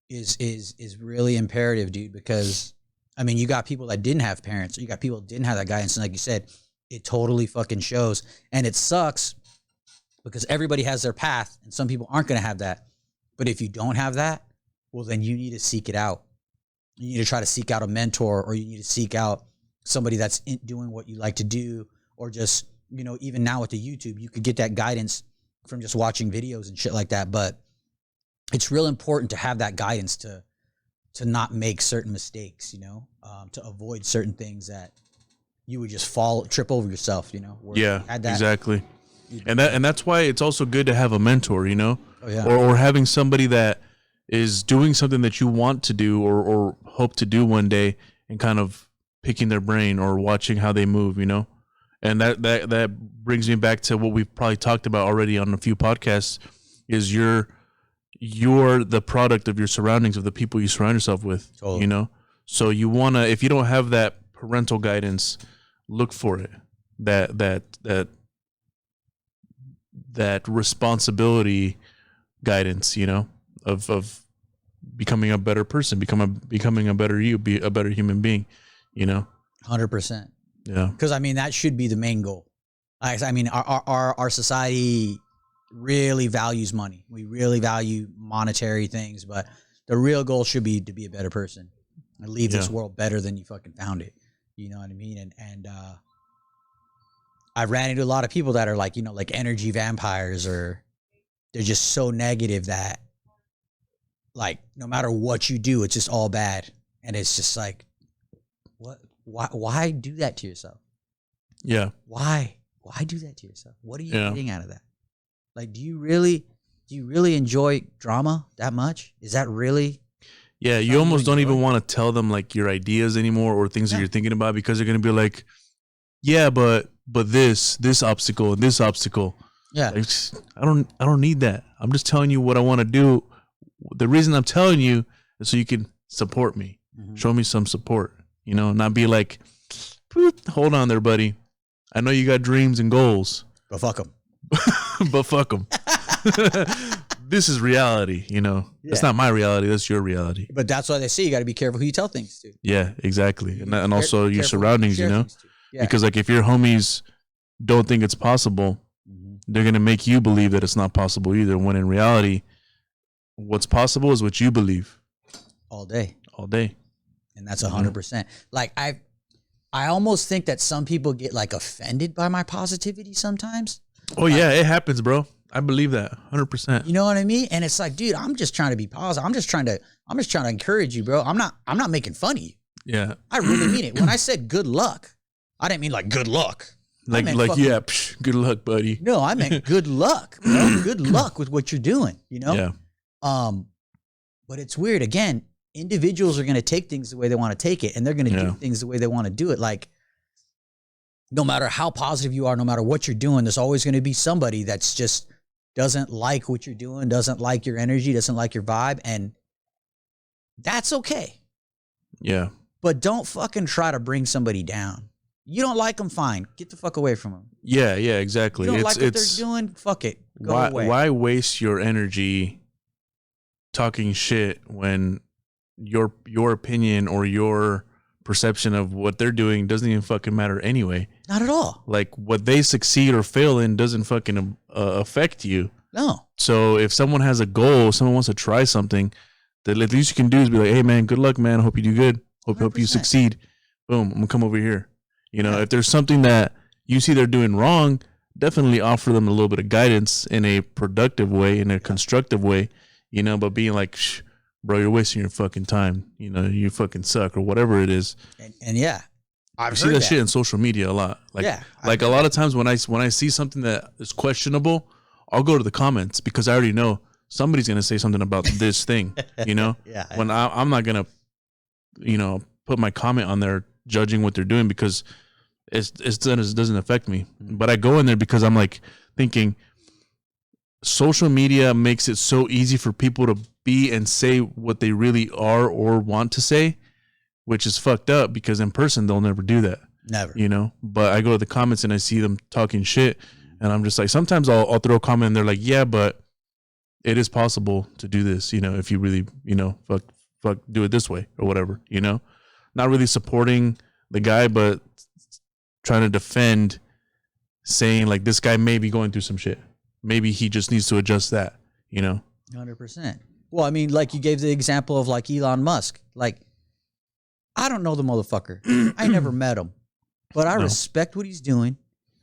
is really imperative, dude, because I mean, you got people that didn't have parents, you got people that didn't have that guidance, and like you said, it totally fucking shows. And it sucks because everybody has their path and some people aren't going to have that. But if you don't have that, well, then you need to seek it out. You need to try to seek out a mentor, or you need to seek out somebody that's doing what you like to do, or just, you know, even now with the YouTube, you could get that guidance from just watching videos and shit like that. But it's real important to have that guidance to not make certain mistakes, you know, to avoid certain things that you would just trip over yourself, you know? Yeah, exactly. And that's why it's also good to have a mentor, you know, or having somebody that is doing something that you want to do or hope to do one day, and kind of picking their brain or watching how they move, you know? And that brings me back to what we've probably talked about already on a few podcasts, is you're the product of your surroundings, of the people you surround yourself with, totally. You know? So you want to, if you don't have that parental guidance, look for it. That responsibility guidance, you know, of becoming a better person, becoming a better you, be a better human being, you know? 100%. Yeah. Because I mean, that should be the main goal. I mean, our society really values money. We really value monetary things, but the real goal should be to be a better person and leave this world better than you fucking found it. You know what I mean? And I ran into a lot of people that are like, you know, like energy vampires, or they're just so negative that like no matter what you do, it's just all bad. And it's just like, what? Why do that to yourself? Yeah. Why do that to yourself? What are you getting out of that? Like, do you really enjoy drama that much? Is that really? Yeah, you almost don't even want to tell them like your ideas anymore or things that you're thinking about, because they're gonna be like, yeah, but this obstacle and this obstacle. Yeah. Like, I don't need that. I'm just telling you what I want to do. The reason I'm telling you is so you can support me. Mm-hmm. Show me some support, you know, not be like, hold on there, buddy. I know you got dreams and goals, but fuck them. But fuck them. This is reality, you know. It's not my reality. That's your reality. But that's why they say you got to be careful who you tell things to. Yeah, exactly. And also your surroundings, you know. Yeah. Because like if your homies don't think it's possible, they're going to make you believe that it's not possible either, when in reality, what's possible is what you believe. All day. And that's 100%. Like I almost think that some people get like offended by my positivity sometimes. Oh yeah, it happens, bro. I believe that 100%. You know what I mean? And it's like, dude, I'm just trying to be positive. I'm just trying to encourage you, bro. I'm not making fun of you. Yeah. I really mean it. When I said good luck, I didn't mean like good luck. Like good luck, buddy. No, I meant good luck, bro. Good luck with what you're doing, you know? Yeah. But it's weird. Again, individuals are going to take things the way they want to take it, and they're going to do things the way they want to do it. Like, no matter how positive you are, no matter what you're doing, there's always going to be somebody that's just doesn't like what you're doing, doesn't like your energy, doesn't like your vibe, and that's okay. Yeah. But don't fucking try to bring somebody down. You don't like them, fine. Get the fuck away from them. Yeah, exactly. You don't like what they're doing? Fuck it. Go away. Why waste your energy talking shit when your opinion or your perception of what they're doing doesn't even fucking matter anyway? Not at all. Like, what they succeed or fail in doesn't fucking affect you. No. So if someone has a goal, someone wants to try something, the least you can do is be like, hey man, good luck, man. Hope you do good. Hope you succeed. Boom. I'm gonna come over here. You know, if there's something that you see they're doing wrong, definitely offer them a little bit of guidance in a productive way, in a constructive way, you know, but being like, shh, bro, you're wasting your fucking time. You know, you fucking suck, or whatever it is. And yeah, I see that shit in social media a lot. Like, a lot of times when I see something that is questionable, I'll go to the comments, because I already know somebody's going to say something about this thing, you know? When I'm not going to, you know, put my comment on there judging what they're doing, because it doesn't affect me. But I go in there because I'm like thinking, social media makes it so easy for people to be and say what they really are or want to say, which is fucked up, because in person they'll never do that. Never. You know? But I go to the comments and I see them talking shit, and I'm just like, sometimes I'll throw a comment and they're like, yeah, but it is possible to do this, you know, if you really, you know, fuck do it this way or whatever, you know? Not really supporting the guy, but trying to defend, saying like, this guy may be going through some shit. Maybe he just needs to adjust that, you know? 100%. Well, I mean, like you gave the example of like Elon Musk. Like, I don't know the motherfucker. I never met him. But I respect what he's doing.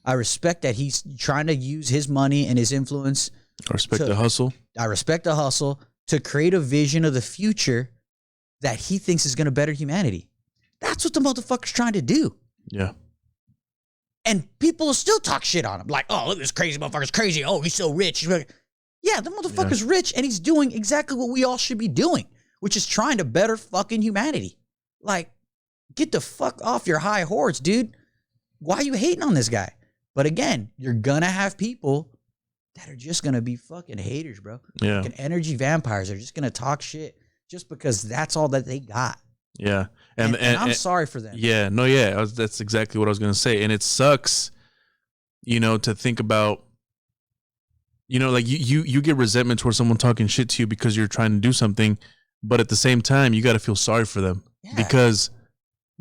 I respect that he's trying to use his money and his influence. I respect the hustle. I respect the hustle to create a vision of the future that he thinks is going to better humanity. That's what the motherfucker's trying to do. Yeah. And people will still talk shit on him. Like, oh, look, this crazy motherfucker's crazy. Oh, he's so rich. Yeah, the motherfucker's rich, and he's doing exactly what we all should be doing, which is trying to better fucking humanity. Like, get the fuck off your high horse, dude. Why are you hating on this guy? But again, you're going to have people that are just going to be fucking haters, bro. Yeah. Fucking energy vampires are just going to talk shit just because that's all that they got. Yeah. And I'm sorry for them. Yeah. No, yeah. That's exactly what I was going to say. And it sucks, you know, to think about, you know, like you get resentment towards someone talking shit to you because you're trying to do something, but at the same time, you got to feel sorry for them Yeah. because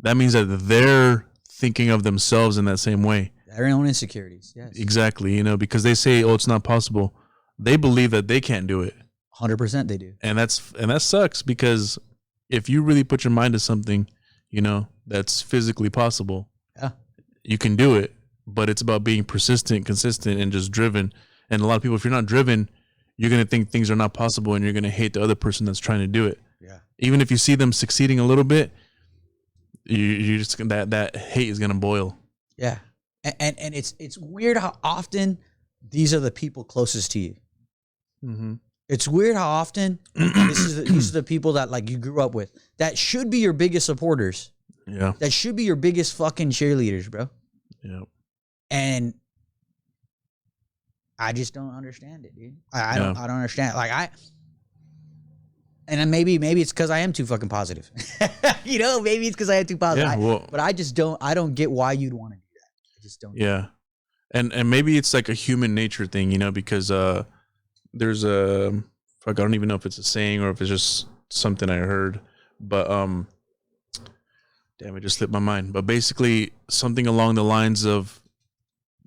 that means that they're thinking of themselves in that same way. Their own insecurities. Yes. Exactly. You know, because they say, "Oh, it's not possible." They believe that they can't do it. 100% they do. And that sucks because if you really put your mind to something, you know, that's physically possible, Yeah. you can do it. But it's about being persistent, consistent, and just driven. And a lot of people, if you're not driven, you're going to think things are not possible and you're going to hate the other person that's trying to do it. Yeah. Even if you see them succeeding a little bit, you just that hate is going to boil. Yeah. And it's weird how often these are the people closest to you. Mm-hmm. It's weird how often these are the people that like you grew up with that should be your biggest supporters. Yeah. That should be your biggest fucking cheerleaders, bro. Yeah. And I just don't understand it, dude. I don't understand. Like and maybe it's because I am too fucking positive. You know, maybe it's because I am too positive. Yeah, but I just don't. I don't get why you'd want to do that. I just don't. Yeah, and maybe it's like a human nature thing, you know, because there's a fuck. I don't even know if it's a saying or if it's just something I heard, but damn, it just slipped my mind. But basically, something along the lines of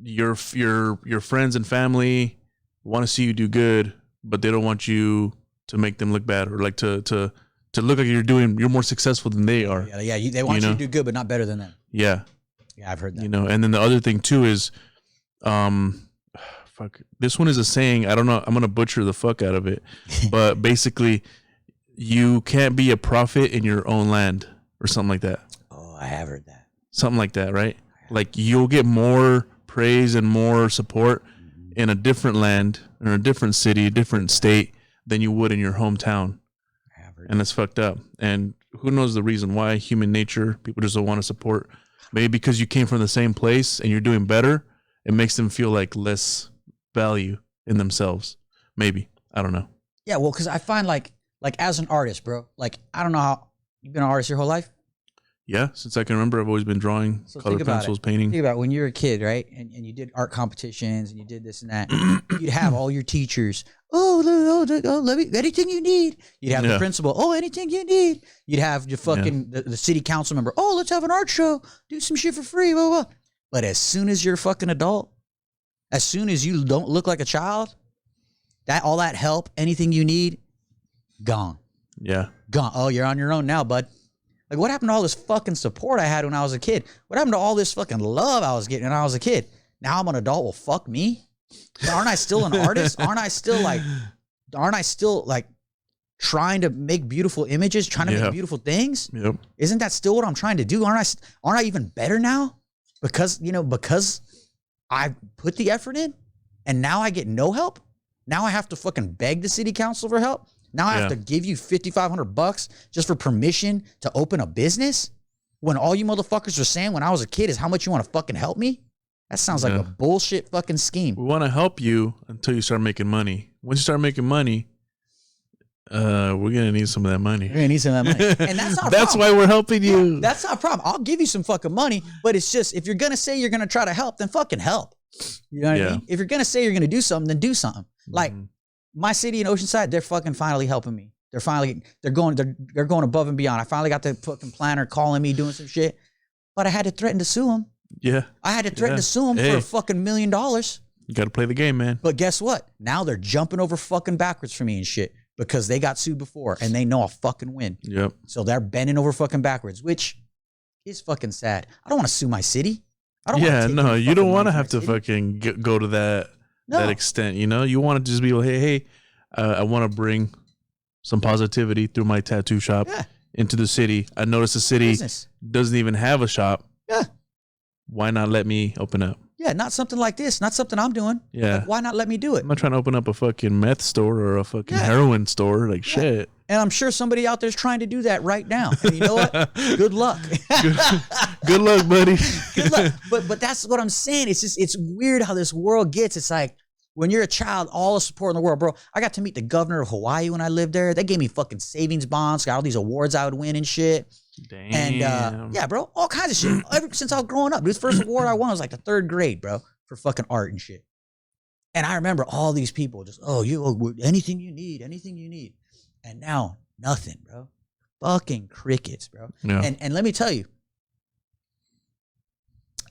your friends and family want to see you do good, but they don't want you to make them look bad or like to look like you're more successful than they are. Yeah. They want you to do good, but not better than them. Yeah. Yeah, I've heard that. You know, and then the other thing too is, fuck, this one is a saying. I don't know. I'm gonna butcher the fuck out of it, but basically, you can't be a prophet in your own land or something like that. Oh, I have heard that. Something like that, right? Like you'll get more praise and more support in a different land or a different city, a different state than you would in your hometown. And that's fucked up. And who knows the reason why? Human nature. People just don't want to support. Maybe because you came from the same place and you're doing better, it makes them feel like less value in themselves. Maybe. I don't know. Yeah, well, because I find like as an artist, bro, like I don't know how you've been an artist your whole life. Yeah, since I can remember, I've always been drawing, So color pencils, painting. Think about when you were a kid, right? And you did art competitions and you did this and that. You'd have all your teachers. Oh, let me anything you need. You'd have the principal. Oh, anything you need. You'd have your fucking the city council member. Oh, let's have an art show. Do some shit for free. Blah, blah. But as soon as you're a fucking adult, as soon as you don't look like a child, all that help, anything you need, gone. Yeah. Gone. Oh, you're on your own now, bud. Like, what happened to all this fucking support I had when I was a kid? What happened to all this fucking love I was getting when I was a kid? Now I'm an adult. Well, fuck me. Aren't I still an artist? Aren't I still like trying to make beautiful images, trying to make beautiful things? Yep. Isn't that still what I'm trying to do? Aren't I even better now? Because I put the effort in and now I get no help. Now I have to fucking beg the city council for help. Now I have to give you $5,500 just for permission to open a business when all you motherfuckers were saying when I was a kid is how much you want to fucking help me? That sounds like a bullshit fucking scheme. We want to help you until you start making money. Once you start making money, we're going to need some of that money. We're going to need some of that money. And that's not That's why we're helping you. Yeah, that's not a problem. I'll give you some fucking money, but it's just, if you're going to say you're going to try to help, then fucking help. You know what I mean? If you're going to say you're going to do something, then do something. Like, my city in Oceanside, they're fucking finally helping me. They're going above and beyond. I finally got the fucking planner calling me, doing some shit, but I had to threaten to sue him. Yeah. I had to threaten to sue him for a fucking $1 million. You got to play the game, man. But guess what? Now they're jumping over fucking backwards for me and shit because they got sued before and they know I'll fucking win. Yep. So they're bending over fucking backwards, which is fucking sad. I don't want to sue my city. I don't want to no, you don't want to have to city. Fucking go to that extent, you know? You want to just be like, hey, I want to bring some positivity through my tattoo shop into the city. I noticed the city doesn't even have a shop. Yeah. Why not let me open up? Yeah, not something like this. Not something I'm doing. Yeah. Like, why not let me do it? I'm not trying to open up a fucking meth store or a fucking heroin store. Like, shit. And I'm sure somebody out there's trying to do that right now. And you know what? Good luck. Good luck, buddy. Good luck. But that's what I'm saying. It's just, it's weird how this world gets. It's like, when you're a child, all the support in the world, bro. I got to meet the governor of Hawaii when I lived there. They gave me fucking savings bonds, got all these awards I would win and shit. Damn. And yeah, bro, all kinds of shit. Ever since I was growing up. This first award I won was like the 3rd grade, bro, for fucking art and shit. And I remember all these people just, anything you need. And now Nothing, bro. Fucking crickets, bro. Yeah. And let me tell you,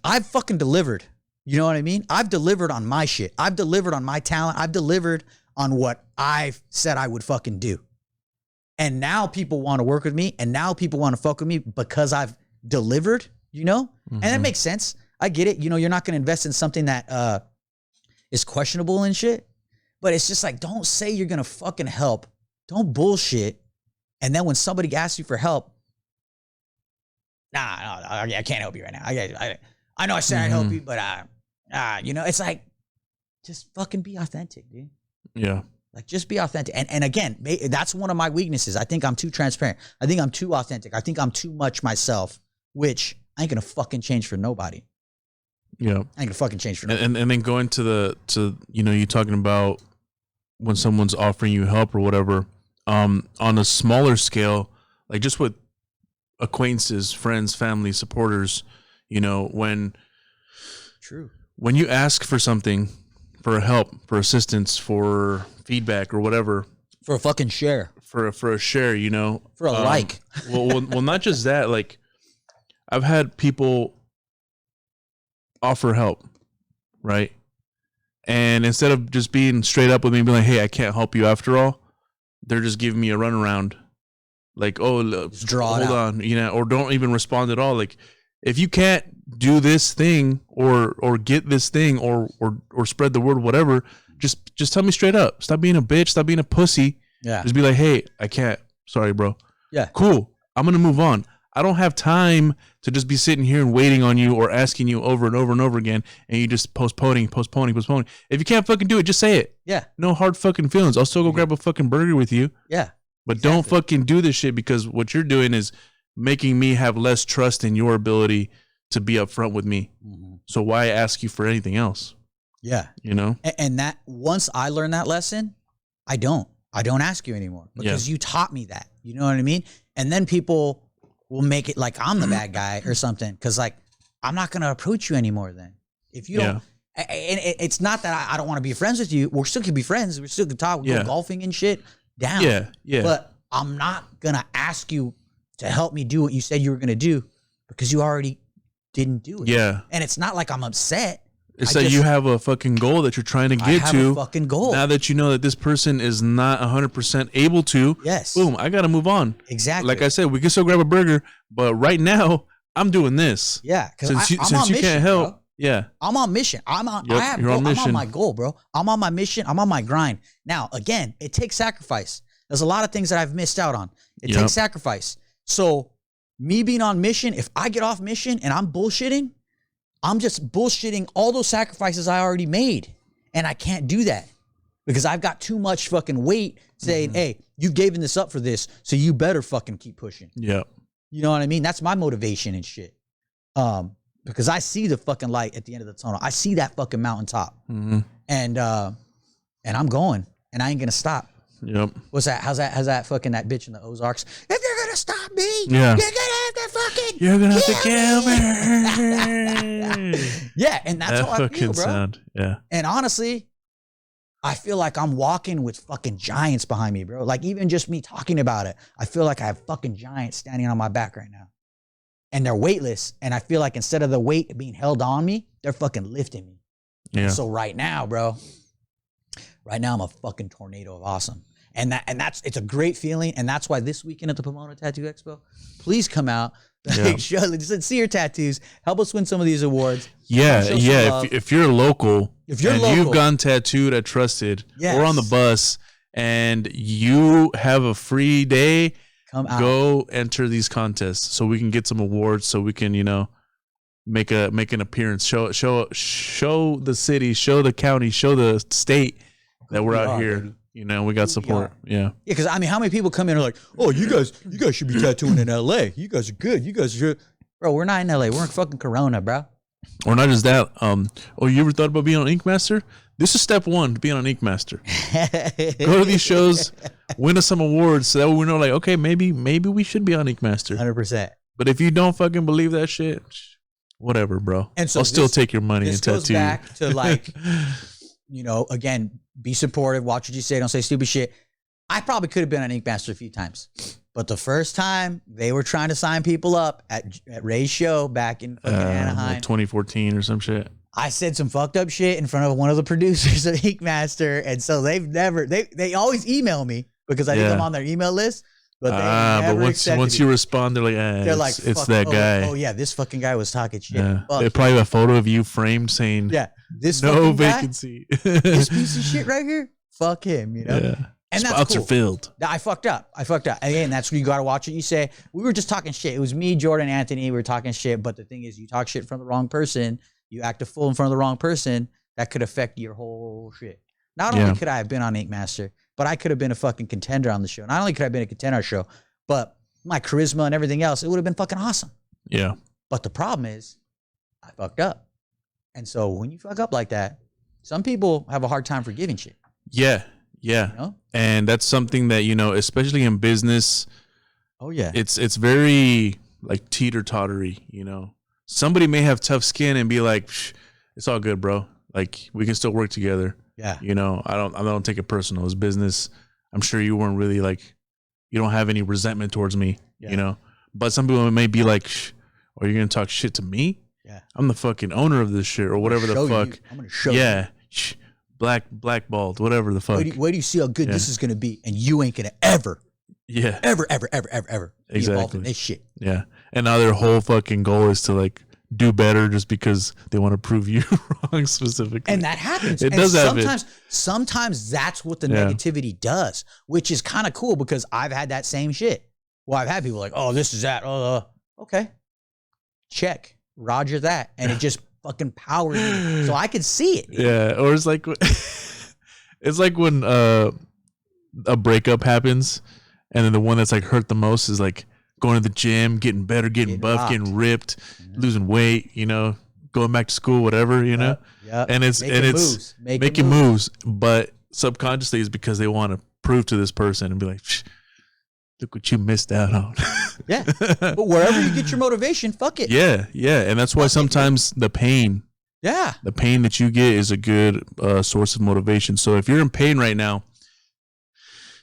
I've fucking delivered. You know what I mean? I've delivered on my shit. I've delivered on my talent. I've delivered on what I said I would fucking do. And now people want to work with me, and now people want to fuck with me because I've delivered, you know? And that makes sense. I get it. You know, you're not going to invest in something that is questionable and shit. But it's just like, don't say you're going to fucking help. Don't bullshit. And then when somebody asks you for help, nah, I can't help you right now. I know I said I'd help you, but you know, it's like, just fucking be authentic, dude. Yeah. Like, just be authentic. And again, that's one of my weaknesses. I think I'm too transparent. I think I'm too authentic. I think I'm too much myself, which I ain't gonna fucking change for nobody. Yeah. I ain't gonna fucking change for nobody. And then going to you know, you talking about when someone's offering you help or whatever, on a smaller scale, like just with acquaintances, friends, family, supporters, you know, when you ask for something, for help, for assistance, for feedback or whatever, for a fucking share, for a share, you know, for a like. well, not just that. Like, I've had people offer help, right? And instead of just being straight up with me, being like, "Hey, I can't help you after all," they're just giving me a runaround, like, "Oh, hold on," you know, or don't even respond at all. Like, if you can't do this thing or get this thing or spread the word, whatever, just tell me straight up. Stop being a bitch. Stop being a pussy. Yeah. Just be like, "Hey, I can't. Sorry, bro." Yeah. Cool. I'm going to move on. I don't have time to just be sitting here and waiting on you or asking you over and over and over again, and you just postponing. If you can't fucking do it, just say it. Yeah. No hard fucking feelings. I'll still go grab a fucking burger with you. Yeah. But don't fucking do this shit, because what you're doing is making me have less trust in your ability to be upfront with me. So why ask you for anything else? Yeah. You know? And that, once I learned that lesson, I don't ask you anymore, because you taught me that. You know what I mean? And then people will make it like I'm the bad guy or something, because like, I'm not going to approach you anymore then. If you don't, and it's not that I don't want to be friends with you. We still can be friends. We still can talk. We go golfing and shit down. Yeah. But I'm not going to ask you to help me do what you said you were going to do, because you already didn't do it. Yeah. And it's not like I'm upset. It's that you have a fucking goal that you're trying to get to. I have a fucking goal. Now that you know that this person is not 100% able to, boom, I got to move on. Exactly. Like I said, we can still grab a burger, but right now I'm doing this. Yeah. Since you can't help. Bro. Yeah. I'm on mission. I'm on my goal, bro. I'm on my mission. I'm on my grind. Now, again, it takes sacrifice. There's a lot of things that I've missed out on. It takes sacrifice. So me being on mission, if I get off mission and I'm bullshitting, I'm just bullshitting all those sacrifices I already made. And I can't do that, because I've got too much fucking weight saying, hey, you've given this up for this, so you better fucking keep pushing. Yeah. You know what I mean? That's my motivation and shit. Because I see the fucking light at the end of the tunnel. I see that fucking mountaintop. And I'm going, and I ain't gonna stop. Yep. What's that? How's that fucking that bitch in the Ozarks? If you're gonna stop me, you're gonna have to fucking kill me. Yeah, and that's how I feel, bro. Sound. Yeah. And honestly, I feel like I'm walking with fucking giants behind me, bro. Like, even just me talking about it, I feel like I have fucking giants standing on my back right now. And they're weightless. And I feel like instead of the weight being held on me, they're fucking lifting me. Yeah. So right now, bro, I'm a fucking tornado of awesome. And it's a great feeling. And that's why this weekend at the Pomona Tattoo Expo, please come out. See your tattoos. Help us win some of these awards. Yeah. If you're local, you've gone tattooed at Trusted or on the bus, and you have a free day, come out. Go enter these contests so we can get some awards, so we can, make an appearance, show the city, show the county, show the state that we're out here. Baby. We got support. Yeah. Because I mean, how many people come in and are like, "Oh, you guys should be tattooing in LA. You guys are good. You guys are," bro. We're not in LA. We're in fucking Corona, bro. Or not just that. You ever thought about being on Ink Master? This is step one to being on Ink Master. Go to these shows, win us some awards, so that we know, like, okay, maybe we should be on Ink Master. 100%. But if you don't fucking believe that shit, whatever, bro. And so I'll still take your money and tattoo. This goes back to, like, again, be supportive. Watch what you say. Don't say stupid shit. I probably could have been on Ink Master a few times. But the first time they were trying to sign people up at Ray's show back in fucking Anaheim. Like 2014 or some shit. I said some fucked up shit in front of one of the producers of Ink Master. And so they always email me because I think I'm on their email list. But they never but once you respond, they're like, it's that guy. Oh yeah, this fucking guy was talking shit. Yeah. They probably have a photo of you framed saying, this no vacancy. This piece of shit right here, fuck him, you know? Yeah. And that's spots cool. are filled. I fucked up. Again, that's where you got to watch it. You say, we were just talking shit. It was me, Jordan, Anthony. We were talking shit. But the thing is, you talk shit from the wrong person. You act a fool in front of the wrong person. That could affect your whole shit. Not only could I have been on Ink Master, but I could have been a fucking contender on the show. Not only could I have been a contender on the show, but my charisma and everything else, it would have been fucking awesome. Yeah. But the problem is, I fucked up. And so when you fuck up like that, some people have a hard time forgiving shit. Yeah. Yeah. You know? And that's something that, you know, especially in business. Oh, yeah. It's very like teeter-tottery, you know. Somebody may have tough skin and be like, it's all good, bro. Like, we can still work together. Yeah. You know, I don't take it personal. It's business. I'm sure you weren't really like, you don't have any resentment towards me, you know. But some people may be like, are you going to talk shit to me? Yeah. I'm the fucking owner of this shit or whatever the fuck. I'm going to show you. Yeah. Blackballed, whatever the fuck. Wait do you see how good this is going to be? And you ain't going to ever be involved in this shit. Yeah. And now their whole fucking goal is to like do better just because they want to prove you wrong specifically. And that happens. It does happen. Sometimes that's what the negativity does, which is kind of cool because I've had that same shit. Well, I've had people like, oh, this is that. Okay. Check. Roger that. And it just fucking powers me. So I could see it. Yeah. Or it's like, it's like when a breakup happens and then the one that's like hurt the most is like going to the gym, getting better, getting buff, rocked. getting ripped, losing weight, you know, going back to school, whatever, you know? Yeah. And it's making moves, but subconsciously it's because they want to prove to this person and be like, look what you missed out on. Yeah. But wherever you get your motivation, fuck it. Yeah. Yeah. And that's why sometimes the pain that you get is a good source of motivation. So if you're in pain right now,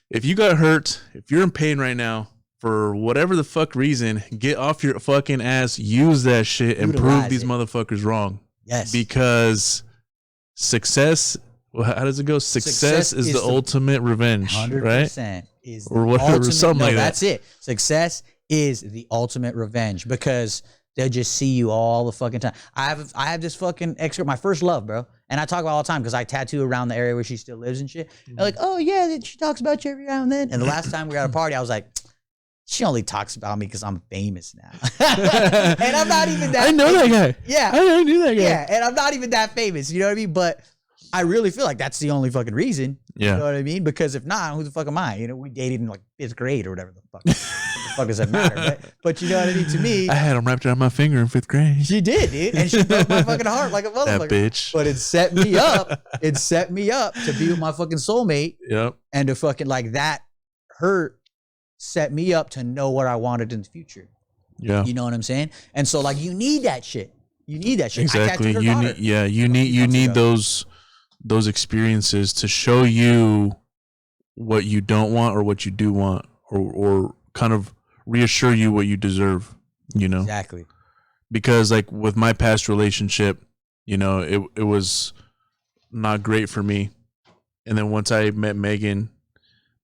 if you got hurt, if you're in pain right now, for whatever the fuck reason, get off your fucking ass, use that shit, and prove these motherfuckers wrong. Yes. Because success, how does it go? Success is the ultimate revenge, 100% right? Or whatever, something like that. That's it. Success is the ultimate revenge because they'll just see you all the fucking time. I have this fucking ex, my first love, bro. And I talk about it all the time because I tattoo around the area where she still lives and shit. And like, oh yeah, she talks about you every now and then. And the last time we were at a party, I was like, she only talks about me because I'm famous now. And I'm not even that I know famous. that guy. Yeah. I knew that guy. Yeah, and I'm not even that famous. You know what I mean? But I really feel like that's the only fucking reason. Yeah. You know what I mean? Because if not, who the fuck am I? You know, we dated in like 5th grade or whatever the fuck. What the fuck does that matter? But you know what I mean? To me, I had him wrapped around my finger in 5th grade. She did, dude. And she broke my fucking heart like a motherfucker. That bitch. But it set me up. It set me up to be with my fucking soulmate. Yep. And to fucking like that hurt set me up to know what I wanted in the future. Yeah. You know what I'm saying? And so like you need that shit. You need that shit. Exactly. You need those experiences to show you what you don't want or what you do want or kind of reassure you what you deserve, you know? Exactly. Because like with my past relationship, you know, it was not great for me. And then once I met Megan,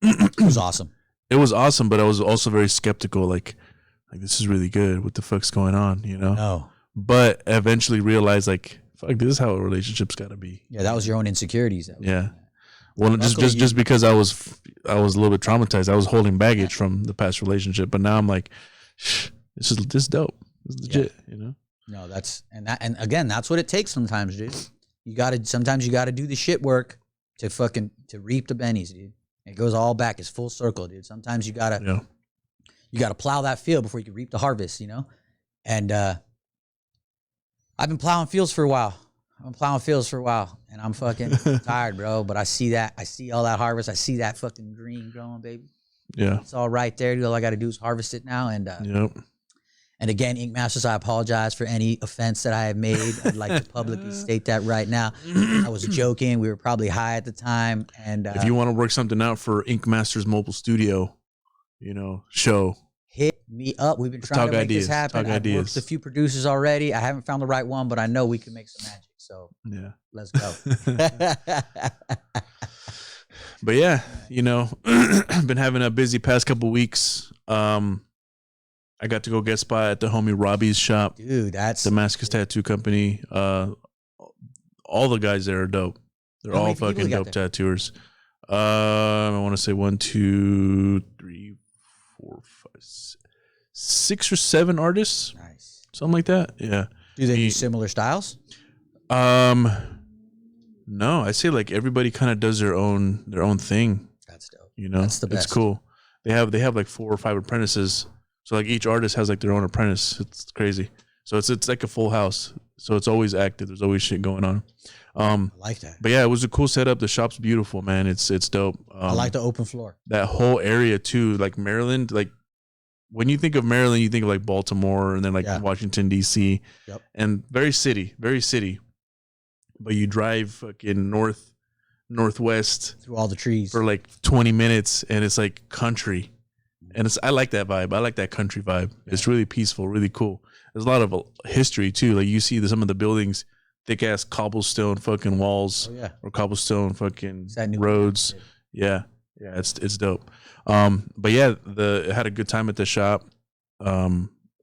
it was awesome. It was awesome, but I was also very skeptical. Like this is really good. What the fuck's going on? You know? No. But eventually realized like, fuck, this is how a relationship's got to be. Yeah, that was your own insecurities. Yeah. Well, just because I was a little bit traumatized. I was holding baggage from the past relationship, but now I'm like, this is dope. This is legit. You know? No, and again, that's what it takes sometimes, dude. Sometimes you gotta do the shit work to reap the bennies, dude. It goes all back. It's full circle, dude. Sometimes you gotta plow that field before you can reap the harvest, you know? And I've been plowing fields for a while. And I'm fucking tired, bro. But I see all that harvest. I see that fucking green growing, baby. Yeah. It's all right there, dude. All I gotta do is harvest it now. And yep. And again, Ink Masters, I apologize for any offense that I have made. I'd like to publicly state that right now. I was joking. We were probably high at the time. And if you want to work something out for Ink Masters Mobile Studio, show. Hit me up. We've been trying to make this happen. I've worked with a few producers already. I haven't found the right one, but I know we can make some magic. So yeah, let's go. But yeah, been having a busy past couple weeks. I got to go guest spot at the homie Robbie's shop. Dude, that's Damascus Tattoo Company. All the guys there are dope. They're all fucking dope tattooers. I want to say 1, 2, 3, 4, 5, 6 or 7 artists. Nice. Something like that. Yeah. Do they use similar styles? No, I say like everybody kind of does their own thing. That's dope. That's the best. It's cool. They have like 4 or 5 apprentices. So like each artist has like their own apprentice. It's crazy. So it's like a full house. So it's always active. There's always shit going on. I like that. But yeah, it was a cool setup. The shop's beautiful, man. It's dope. I like the open floor. That whole area too, like Maryland. Like when you think of Maryland, you think of like Baltimore and then like Washington D.C. Yep. And very city. But you drive fucking northwest through all the trees for like 20 minutes, and it's like country. And I like that vibe. I like that country vibe. Yeah. It's really peaceful, really cool. There's a lot of history too. Like you see some of the buildings, thick ass cobblestone fucking walls, or cobblestone fucking roads. Yeah, it's dope. But yeah, I had a good time at the shop.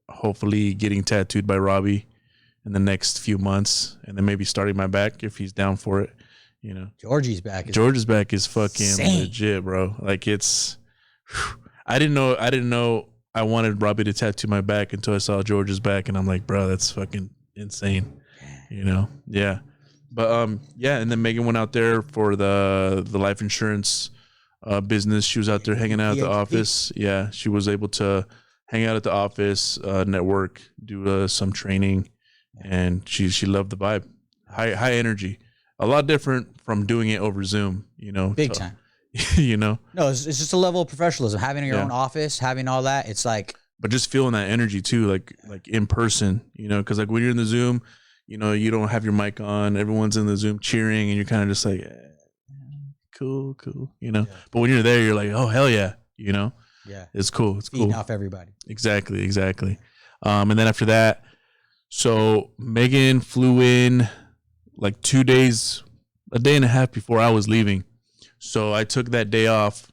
Hopefully getting tattooed by Robbie in the next few months, and then maybe starting my back if he's down for it. Georgie's back. George's back is fucking legit, bro. Like it's. I didn't know I wanted Robbie to tattoo my back until I saw George's back, and I'm like, bro, that's fucking insane. Yeah. But and then Megan went out there for the life insurance business. She was out there hanging out at the office. Yeah, she was able to hang out at the office, network, do some training, and she loved the vibe. High energy. A lot different from doing it over Zoom, Big time. No, it's just a level of professionalism. Having your own office, having all that, it's like. But just feeling that energy too, like in person, because like when you're in the Zoom, you don't have your mic on, everyone's in the Zoom cheering, and you're kind of just like, cool, But when you're there, you're like, oh hell yeah, Yeah, it's cool. It's feeding cool. off everybody. Exactly. And then after that, so Megan flew in like 2 days, a day and a half before I was leaving. So I took that day off.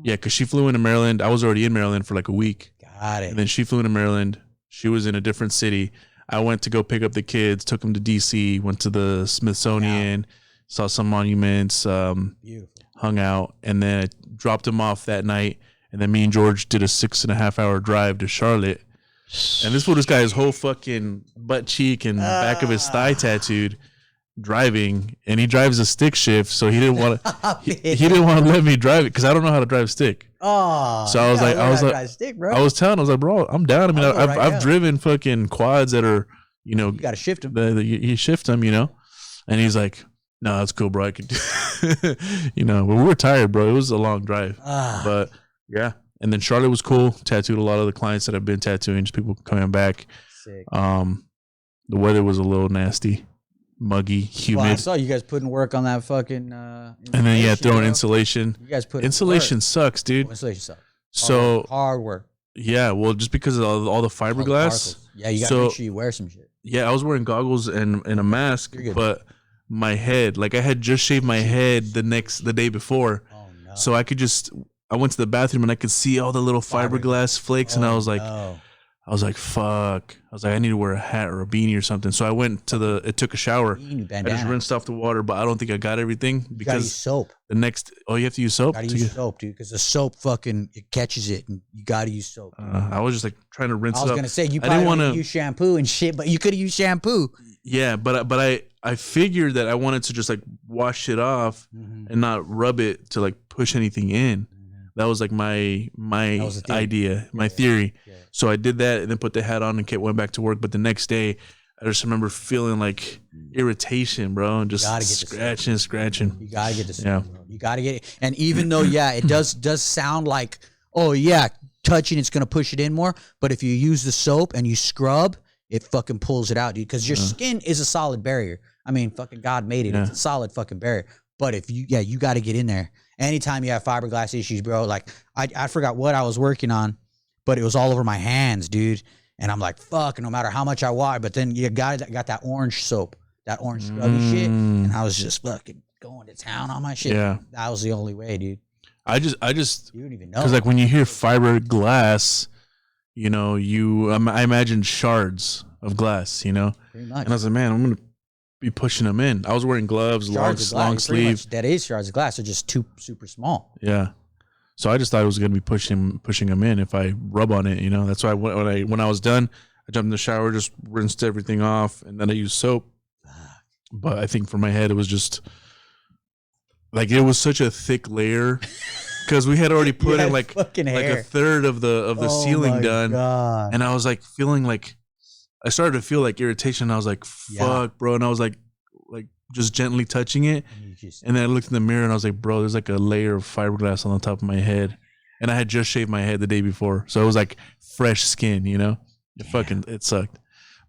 Yeah, because she flew into Maryland. I was already in Maryland for like a week. Got it. And then she flew into Maryland. She was in a different city. I went to go pick up the kids, took them to D.C., went to the Smithsonian, saw some monuments, beautiful, hung out, and then I dropped them off that night. And then me and George did a 6.5 hour drive to Charlotte. And this fool just got his whole fucking butt cheek and back of his thigh tattooed. Driving, and he drives a stick shift, so he didn't want to. he didn't want to let me drive it because I don't know how to drive stick. Oh, so I was like, I was telling, I was like, bro, I'm down. I mean, I've driven fucking quads that are, you got to shift them. You shift them, and he's like, no, that's cool, bro. I could do, but we were tired, bro. It was a long drive, but yeah. And then Charlotte was cool. Tattooed a lot of the clients that I've been tattooing, just people coming back. Sick. The weather was a little nasty. Muggy, humid. Well, I saw you guys putting work on that fucking. And then throwing insulation. You guys put insulation sucks, dude. Insulation sucks. Hard work. Yeah, well, just because of all the fiberglass. Yeah, you gotta make sure you wear some shit. Yeah, I was wearing goggles and a mask, but my head, like I had just shaved my head the day before, so I went to the bathroom and I could see all the little fiberglass flakes, and I was like. I was like, fuck. I was like, I need to wear a hat or a beanie or something. So I went to it took a shower. I just rinsed off the water, but I don't think I got everything because you gotta use soap. You have to use soap? You gotta use soap, dude, because the soap it catches it, and you gotta use soap. I was just like trying to rinse it up. I was going to say, you probably didn't use shampoo and shit, but you could have used shampoo. Yeah, but I figured that I wanted to just like wash it off and not rub it to like push anything in. That was like my idea, my theory. Yeah. So I did that and then put the hat on and went back to work. But the next day, I just remember feeling like irritation, bro, and just scratching. You gotta get this. Yeah. Bro. You gotta get it. And even though, it does sound like, touching, it's gonna push it in more. But if you use the soap and you scrub, it fucking pulls it out, dude. Because your skin is a solid barrier. I mean, fucking God made it. It's a solid fucking barrier. But if you, you got to get in there. Anytime you have fiberglass issues, bro. Like I forgot what I was working on, but it was all over my hands, dude. And I'm like, fuck. No matter how much I water, but then you got that orange soap, that orange scrubby shit, and I was just fucking going to town on my shit. Yeah, that was the only way, dude. I just you don't even know, because like when you hear fiberglass, you know, I imagine shards of glass, you know. Pretty much. And I was like, man, I'm gonna be pushing them in. I was wearing gloves, long sleeve. That is shards of glass. They're just super small. Yeah. So I just thought it was gonna be pushing them in if I rub on it, you know. That's why when I was done, I jumped in the shower, just rinsed everything off, and then I used soap. But I think for my head, it was just like it was such a thick layer because we had already put in like a third of the ceiling done, God. And I was like feeling like I started to feel like irritation. I was like, "Fuck, bro," and I was like just gently touching it, and then I looked in the mirror and I was like, "Bro, there's like a layer of fiberglass on the top of my head," and I had just shaved my head the day before, so it was like fresh skin, you know. It sucked.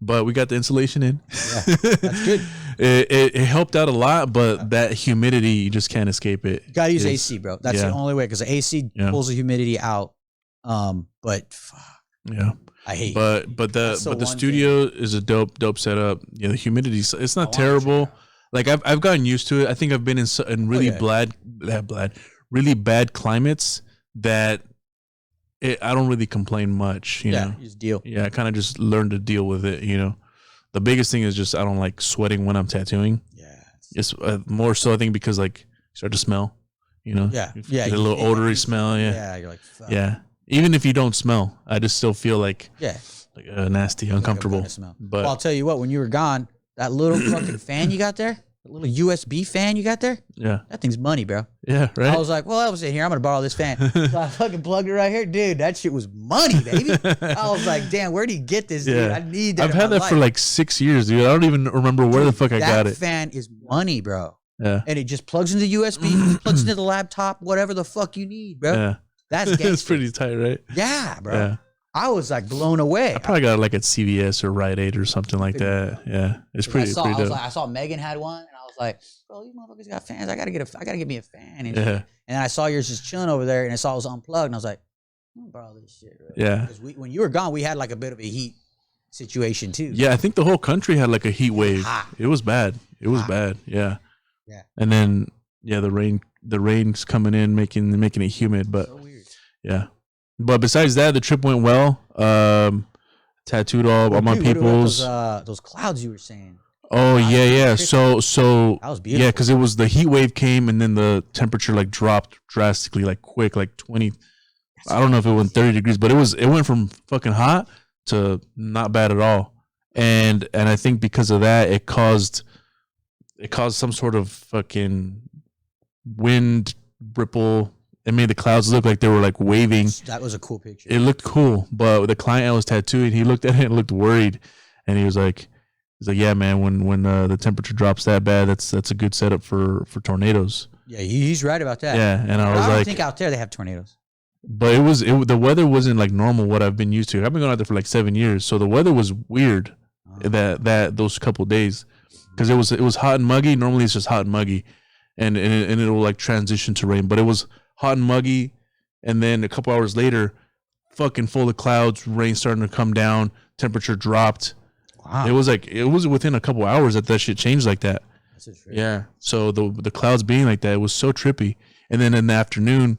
But we got the insulation in. Yeah, that's good. It helped out a lot, but that humidity, you just can't escape it. You gotta use AC, bro. That's the only way, because the AC pulls the humidity out. But fuck. Yeah. I hate. But the studio is a dope setup. Yeah, the humidity, it's not terrible. Like I've gotten used to it. I think I've been in really really bad climates that I don't really complain much, you know. Just deal. Yeah, I kind of just learned to deal with it, you know. The biggest thing is just I don't like sweating when I'm tattooing. Yeah. It's more so I think because like you start to smell, you know. Yeah. Get a little odory smell. Yeah. Yeah. You're like, fuck. Yeah. Even if you don't smell, I just still feel like like nasty, uncomfortable. Like but I'll tell you what, when you were gone, that little fucking fan you got there, the little USB fan you got there, that thing's money, bro. Yeah, right. I was like, well, I was in here, I'm gonna borrow this fan. So I fucking plugged it right here, dude. That shit was money, baby. I was like, damn, where do you get this, dude? I need that. I've had that for like 6 years, dude. I don't even remember where the fuck I got it. That fan is money, bro. Yeah, and it just plugs into USB, plugs into the laptop, whatever the fuck you need, bro. Yeah. That's it's pretty tight, right? Yeah, bro. Yeah. I was like blown away. I probably got it like at CVS or Rite Aid or something like that. Yeah, it's pretty dope. I saw Megan had one, and I was like, bro, these motherfuckers got fans. I gotta get me a fan. And then I saw yours just chilling over there, and I saw it was unplugged, and I was like, I'm gonna borrow this shit. Bro. Yeah. Because when you were gone, we had like a bit of a heat situation too. Yeah, I think the whole country had like a heat wave. It was bad. It was bad. Yeah. Yeah. And then the rain's coming in, making it humid, but. So yeah, but besides that, the trip went well. Tattooed all my peoples. Those clouds you were saying. Oh yeah. So that was beautiful. Yeah, because it was the heat wave came and then the temperature like dropped drastically, like quick, like 20. I don't know if it went 30 degrees, but it went from fucking hot to not bad at all. And I think because of that, it caused some sort of fucking wind ripple. It made the clouds look like they were like waving. That was a cool picture. It looked cool, but the client I was tattooing, he looked at it and looked worried, and he was like, "Yeah, man, when the temperature drops that bad, that's a good setup for tornadoes." Yeah, he's right about that. Yeah, and I was like, I don't think out there they have tornadoes. But the weather wasn't like normal what I've been used to. I've been going out there for like 7 years, so the weather was weird that those couple of days because it was hot and muggy. Normally it's just hot and muggy, and it will like transition to rain, but it was hot and muggy, and then a couple hours later, fucking full of clouds, rain starting to come down, temperature dropped. Wow. It was within a couple hours that shit changed like that. Yeah. So the clouds being like that, it was so trippy. And then in the afternoon,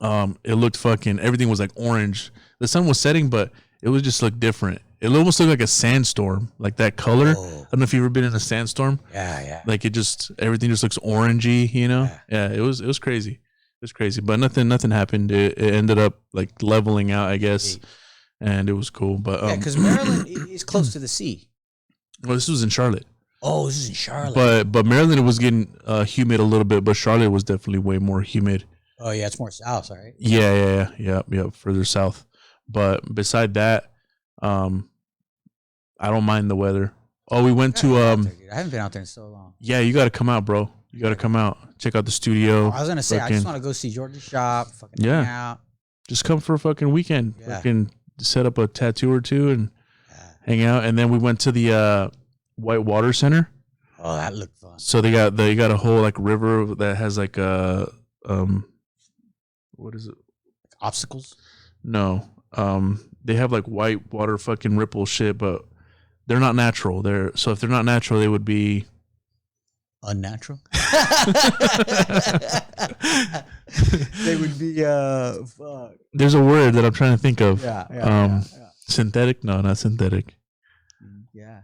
it looked fucking, everything was like orange. The sun was setting, but it was just looked different. It almost looked like a sandstorm, like that color. I don't know if you've ever been in a sandstorm. Yeah. Like everything just looks orangey, you know? Yeah, it was crazy. It was crazy, but nothing happened. It ended up like leveling out, I guess, and it was cool. But because Maryland is close to the sea. Well, this was in Charlotte. Oh, this is in Charlotte. But Maryland, it was getting humid a little bit, but Charlotte was definitely way more humid. Oh yeah, it's more south, right? Yeah, further south. But beside that, I don't mind the weather. Oh, we went to I haven't been out there in so long. Yeah, you got to come out, bro. You got to come out. Check out the studio. I was gonna say, I just want to go see George's shop. Fucking hang out. just come for a fucking weekend. Yeah. Fucking set up a tattoo or two and hang out. And then we went to the White Water Center. Oh, that looked fun. So they got a whole like river that has like a what is it? Obstacles? No. They have like white water fucking ripple shit, but they're not natural. So if they're not natural, they would be unnatural. They would be fuck. There's a word that I'm trying to think of. Yeah. Synthetic? No, not synthetic. Yeah.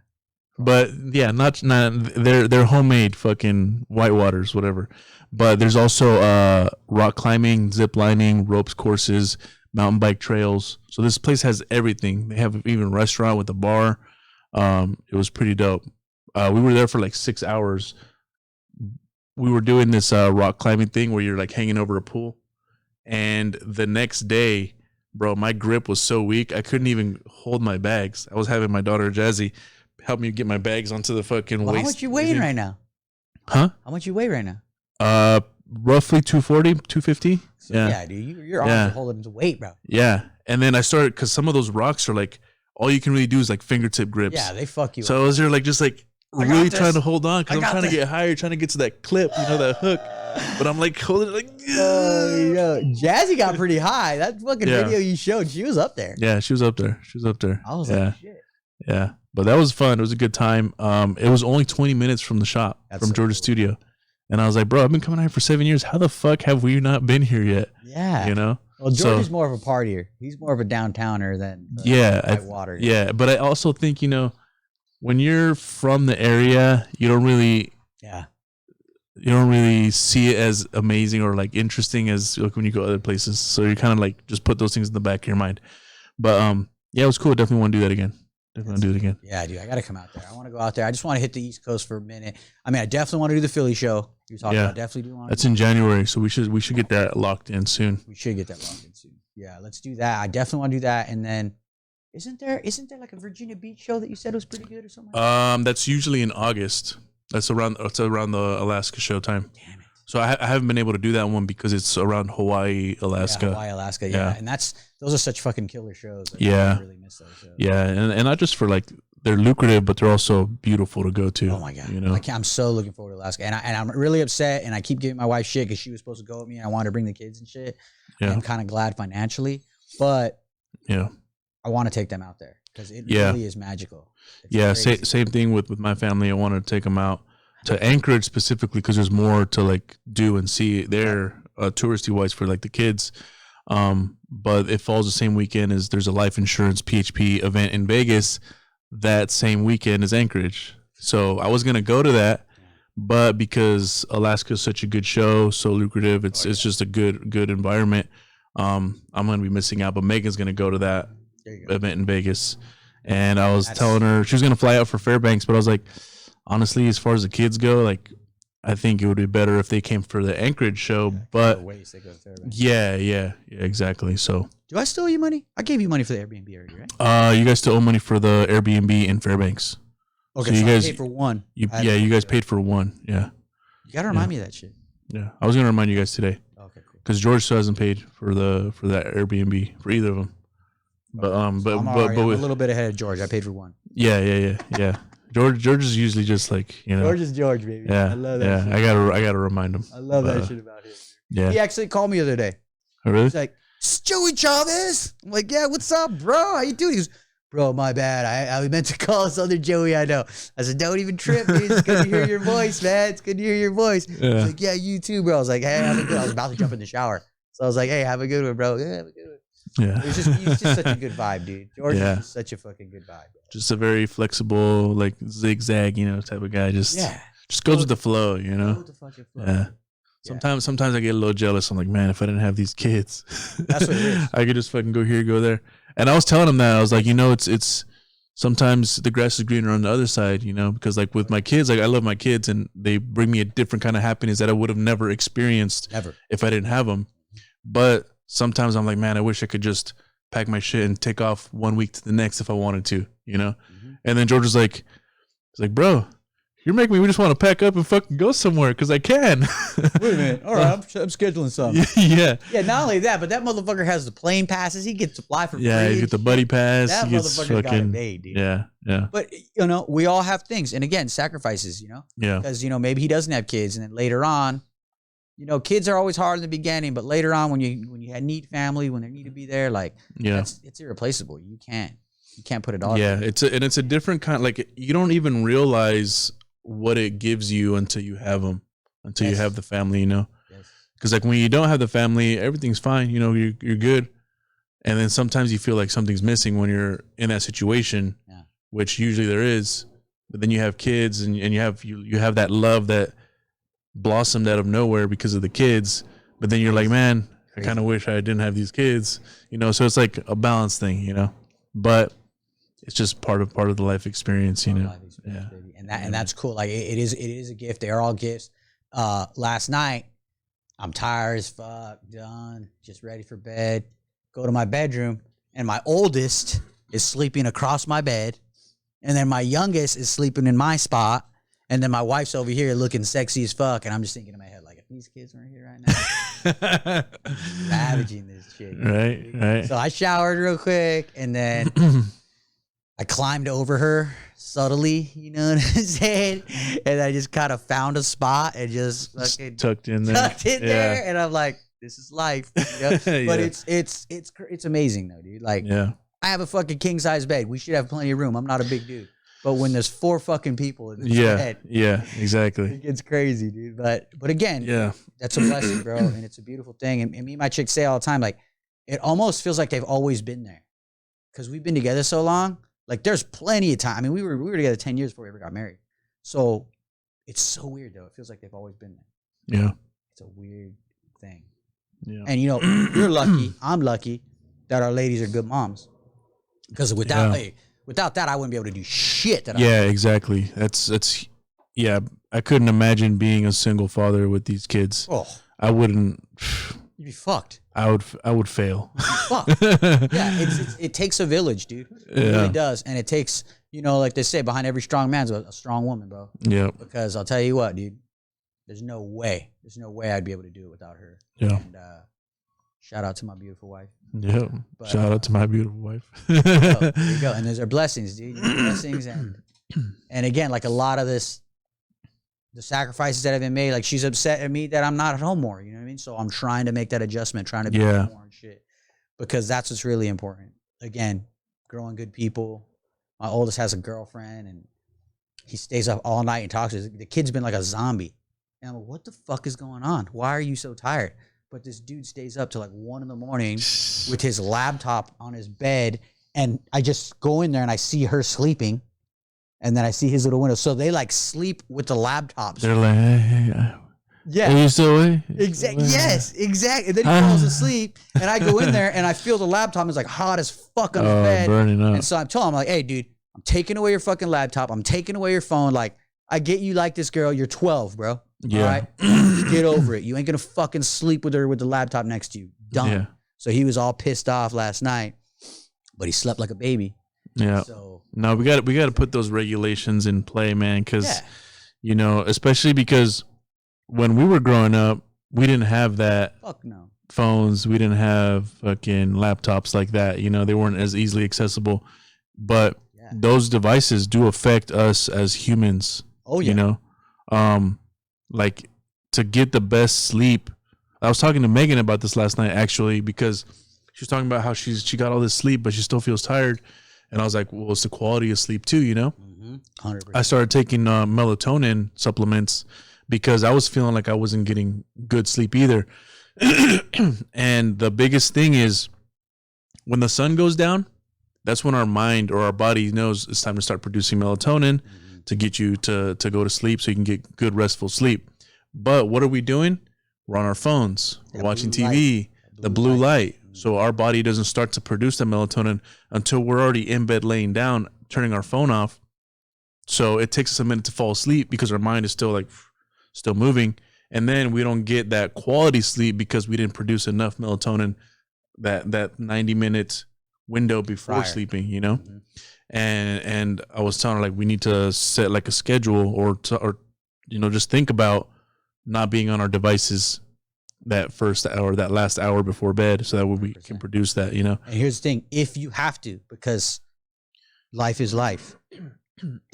But yeah, not they're homemade fucking white waters, whatever. But there's also rock climbing, zip lining, ropes courses, mountain bike trails. So this place has everything. They have even a restaurant with a bar. It was pretty dope. We were there for like 6 hours. We were doing this rock climbing thing where you're like hanging over a pool. And the next day, bro, my grip was so weak I couldn't even hold my bags. I was having my daughter Jazzy help me get my bags onto the fucking waist. How much you weighing right now? Huh? How much you weigh right now? Roughly 240, 250. So, yeah, dude, your arms are holding the weight, bro. Yeah, and then I started because some of those rocks are like all you can really do is like fingertip grips. Yeah, they fuck you. So up. I was there like just like really trying to hold on because I'm trying to get higher, trying to get to that clip, that hook. But I'm like holding it like. Jazzy got pretty high. That fucking video you showed, she was up there. Yeah, she was up there. I was like, shit. Yeah, but that was fun. It was a good time. It was only 20 minutes from the shop, from George's studio. And I was like, bro, I've been coming out here for 7 years. How the fuck have we not been here yet? Yeah. Well, George is more of a partier. He's more of a downtowner than Whitewater. Yeah, but I also think, when you're from the area, you don't really see it as amazing or like interesting as like when you go other places. So you kind of like just put those things in the back of your mind. But yeah, it was cool. Definitely want to do that again. Yeah, dude, I got to come out there. I want to go out there. I just want to hit the East Coast for a minute. I mean, I definitely want to do the Philly show. You talking about definitely do want to. That's in January, so we should get that locked in soon. We should get that locked in soon. Yeah, let's do that. I definitely want to do that. And then, isn't there like a Virginia Beach show that you said was pretty good or something? That's usually in August. It's around the Alaska show time. Damn it. So I haven't been able to do that one because it's around Hawaii, Alaska. Yeah. And those are such fucking killer shows. I really miss those shows. Yeah, and not just for like they're lucrative, but they're also beautiful to go to. Oh my god! I'm so looking forward to Alaska, and I'm really upset, and I keep giving my wife shit because she was supposed to go with me, and I wanted to bring the kids and shit. Yeah. I'm kind of glad financially, but I want to take them out there because it really is magical. It's same thing with my family. I wanted to take them out to Anchorage specifically because there's more to like do and see there, touristy wise for like the kids. But it falls the same weekend as there's a life insurance PHP event in Vegas that same weekend as Anchorage. So I was gonna go to that, but because Alaska is such a good show, so lucrative, it's just a good environment. I'm gonna be missing out. But Megan's gonna go to that event in Vegas, and I was telling her she was gonna fly out for Fairbanks, but I was like, honestly, as far as the kids go, like I think it would be better if they came for the Anchorage show. But yeah, exactly. So do I still owe you money? I gave you money for the Airbnb already, right? You guys still owe money for the Airbnb in Fairbanks. Okay, so you guys paid for one. You guys paid for one. Yeah. You gotta remind me of that shit. Yeah, I was gonna remind you guys today. Okay, cool. Because George still hasn't paid for that Airbnb for either of them. But I'm a little bit ahead of George. I paid for one. Yeah. George is usually just like George is George, baby. Yeah, I love that. Yeah, shit. I gotta remind him. I love that shit about him. Yeah. He actually called me the other day. Oh, really? He's like, Joey Chavez. I'm like, yeah, what's up, bro? How you doing? He goes, bro, my bad. I meant to call this other Joey I know. I said, don't even trip, dude. It's good to hear your voice, man. It's good to hear your voice. Yeah. He's like, yeah, you too, bro. I was like, hey, have a good. I was about to jump in the shower. So I was like, hey, have a good one, bro. Yeah, have a good one. Yeah. He's just such a good vibe, dude. George is just such a fucking good vibe. Bro. Just a very flexible, like zigzag, type of guy. Just goes with the flow, Go with the fucking flow. Yeah. Sometimes I get a little jealous. I'm like, man, if I didn't have these kids, that's what it is. I could just fucking go here, go there. And I was telling him that I was like, it's sometimes the grass is greener on the other side, because like with my kids, like I love my kids and they bring me a different kind of happiness that I would have never experienced if I didn't have them. But sometimes I'm like, man, I wish I could just pack my shit and take off 1 week to the next if I wanted to, And then George was like, bro, You're making me just want to pack up and fucking go somewhere because I can. Wait a minute. All right, I'm scheduling something. Yeah. Yeah, not only that, but that motherfucker has the plane passes. He gets to fly for free. Yeah, you get the buddy pass. That motherfucker got it made, dude. Yeah, yeah. But, you know, we all have things. And again, sacrifices, you know? Yeah. Because, you know, maybe he doesn't have kids. And then later on, you know, kids are always hard in the beginning. But later on, when you need family, when they need to be there, like, it's irreplaceable. You can't put it all. Yeah, it's a different kind. Like, you don't even realize what it gives you until you have them, until you have the family, you know? Because like when you don't have the family, everything's fine, you know, you're good. And then sometimes you feel like something's missing when you're in that situation, which usually there is. But then you have kids and you have that love that blossomed out of nowhere because of the kids. But then you're like, man, I kind of wish I didn't have these kids, you know? So it's like a balance thing, you know? But it's just part of the life experience, you know? Yeah. And that's cool. Like it is a gift. They're all gifts. Last night, I'm tired as fuck, done, just ready for bed. Go to my bedroom, and my oldest is sleeping across my bed, and then my youngest is sleeping in my spot, and then my wife's over here looking sexy as fuck, and I'm just thinking in my head, like, if these kids weren't here right now, ravaging this chick. Right. So I showered real quick, and then I climbed over her subtly, you know what I'm saying? And I just kind of found a spot and just fucking tucked in there. And I'm like, this is life. You know? But it's amazing though, dude. Like, I have a fucking king size bed. We should have plenty of room. I'm not a big dude. But when there's 4 fucking people in this bed, exactly. It gets crazy, dude. But again, that's a blessing, bro. And it's a beautiful thing. And me and my chick say all the time, like, it almost feels like they've always been there. Because we've been together so long. Like, there's plenty of time. I mean, we were together 10 years before we ever got married. So it's so weird, though. It feels like they've always been there. Yeah. It's a weird thing. Yeah. And, you know, you're lucky. I'm lucky that our ladies are good moms. Because without that, I wouldn't be able to do shit. Exactly. That's I couldn't imagine being a single father with these kids. Oh. I wouldn't. You'd be fucked. I would fail. Fuck. Yeah, it takes a village, dude. It really does. And it takes, you know, like they say, behind every strong man's a strong woman, bro. Yeah. Because I'll tell you what, dude, there's no way I'd be able to do it without her. Yeah. And shout out to my beautiful wife. Yeah. But, shout out to my beautiful wife. There you go. And those are blessings, dude. Blessings. And again, like a lot of the sacrifices that have been made, like she's upset at me that I'm not at home more, you know what I mean? So I'm trying to make that adjustment, trying to be more and shit, because that's what's really important. Again, growing good people. My oldest has a girlfriend and he stays up all night and talks to the kid's been like a zombie. And I'm like, what the fuck is going on? Why are you so tired? But this dude stays up till like 1 a.m. with his laptop on his bed. And I just go in there and I see her sleeping. And then I see his little window. So they like sleep with the laptops. They're like, hey, yeah. Are you still awake? Exactly. Yes, exactly. And then he falls asleep. And I go in there and I feel the laptop is like hot as fuck on the bed. Burning up. And so I'm telling him, like, hey, dude, I'm taking away your fucking laptop. I'm taking away your phone. Like, I get you like this girl. You're 12, bro. Yeah. All right? Get over it. You ain't going to fucking sleep with her with the laptop next to you. Done. Yeah. So he was all pissed off last night, but he slept like a baby. Yeah. So no, we got to put those regulations in play, man. Because you know, especially because when we were growing up, we didn't have that. Fuck no. Phones. We didn't have fucking laptops like that. You know, they weren't as easily accessible. But those devices do affect us as humans. Oh yeah. You know, like to get the best sleep. I was talking to Megan about this last night actually, because she was talking about how she got all this sleep, but she still feels tired. And I was like, well, it's the quality of sleep too, you know? 100%. I started taking melatonin supplements because I was feeling like I wasn't getting good sleep either. And the biggest thing is when the sun goes down, that's when our mind or our body knows it's time to start producing melatonin to get you to go to sleep so you can get good restful sleep. But what are we doing? We're on our phones. We're watching TV, the blue light. So our body doesn't start to produce the melatonin until we're already in bed laying down, turning our phone off. So it takes us a minute to fall asleep because our mind is still moving. And then we don't get that quality sleep because we didn't produce enough melatonin that 90-minute window before sleeping, you know? and I was telling her like we need to set like a schedule or just think about not being on our devices that first hour, that last hour before bed, so that we can produce that, And here's the thing: if you have to, because life is life,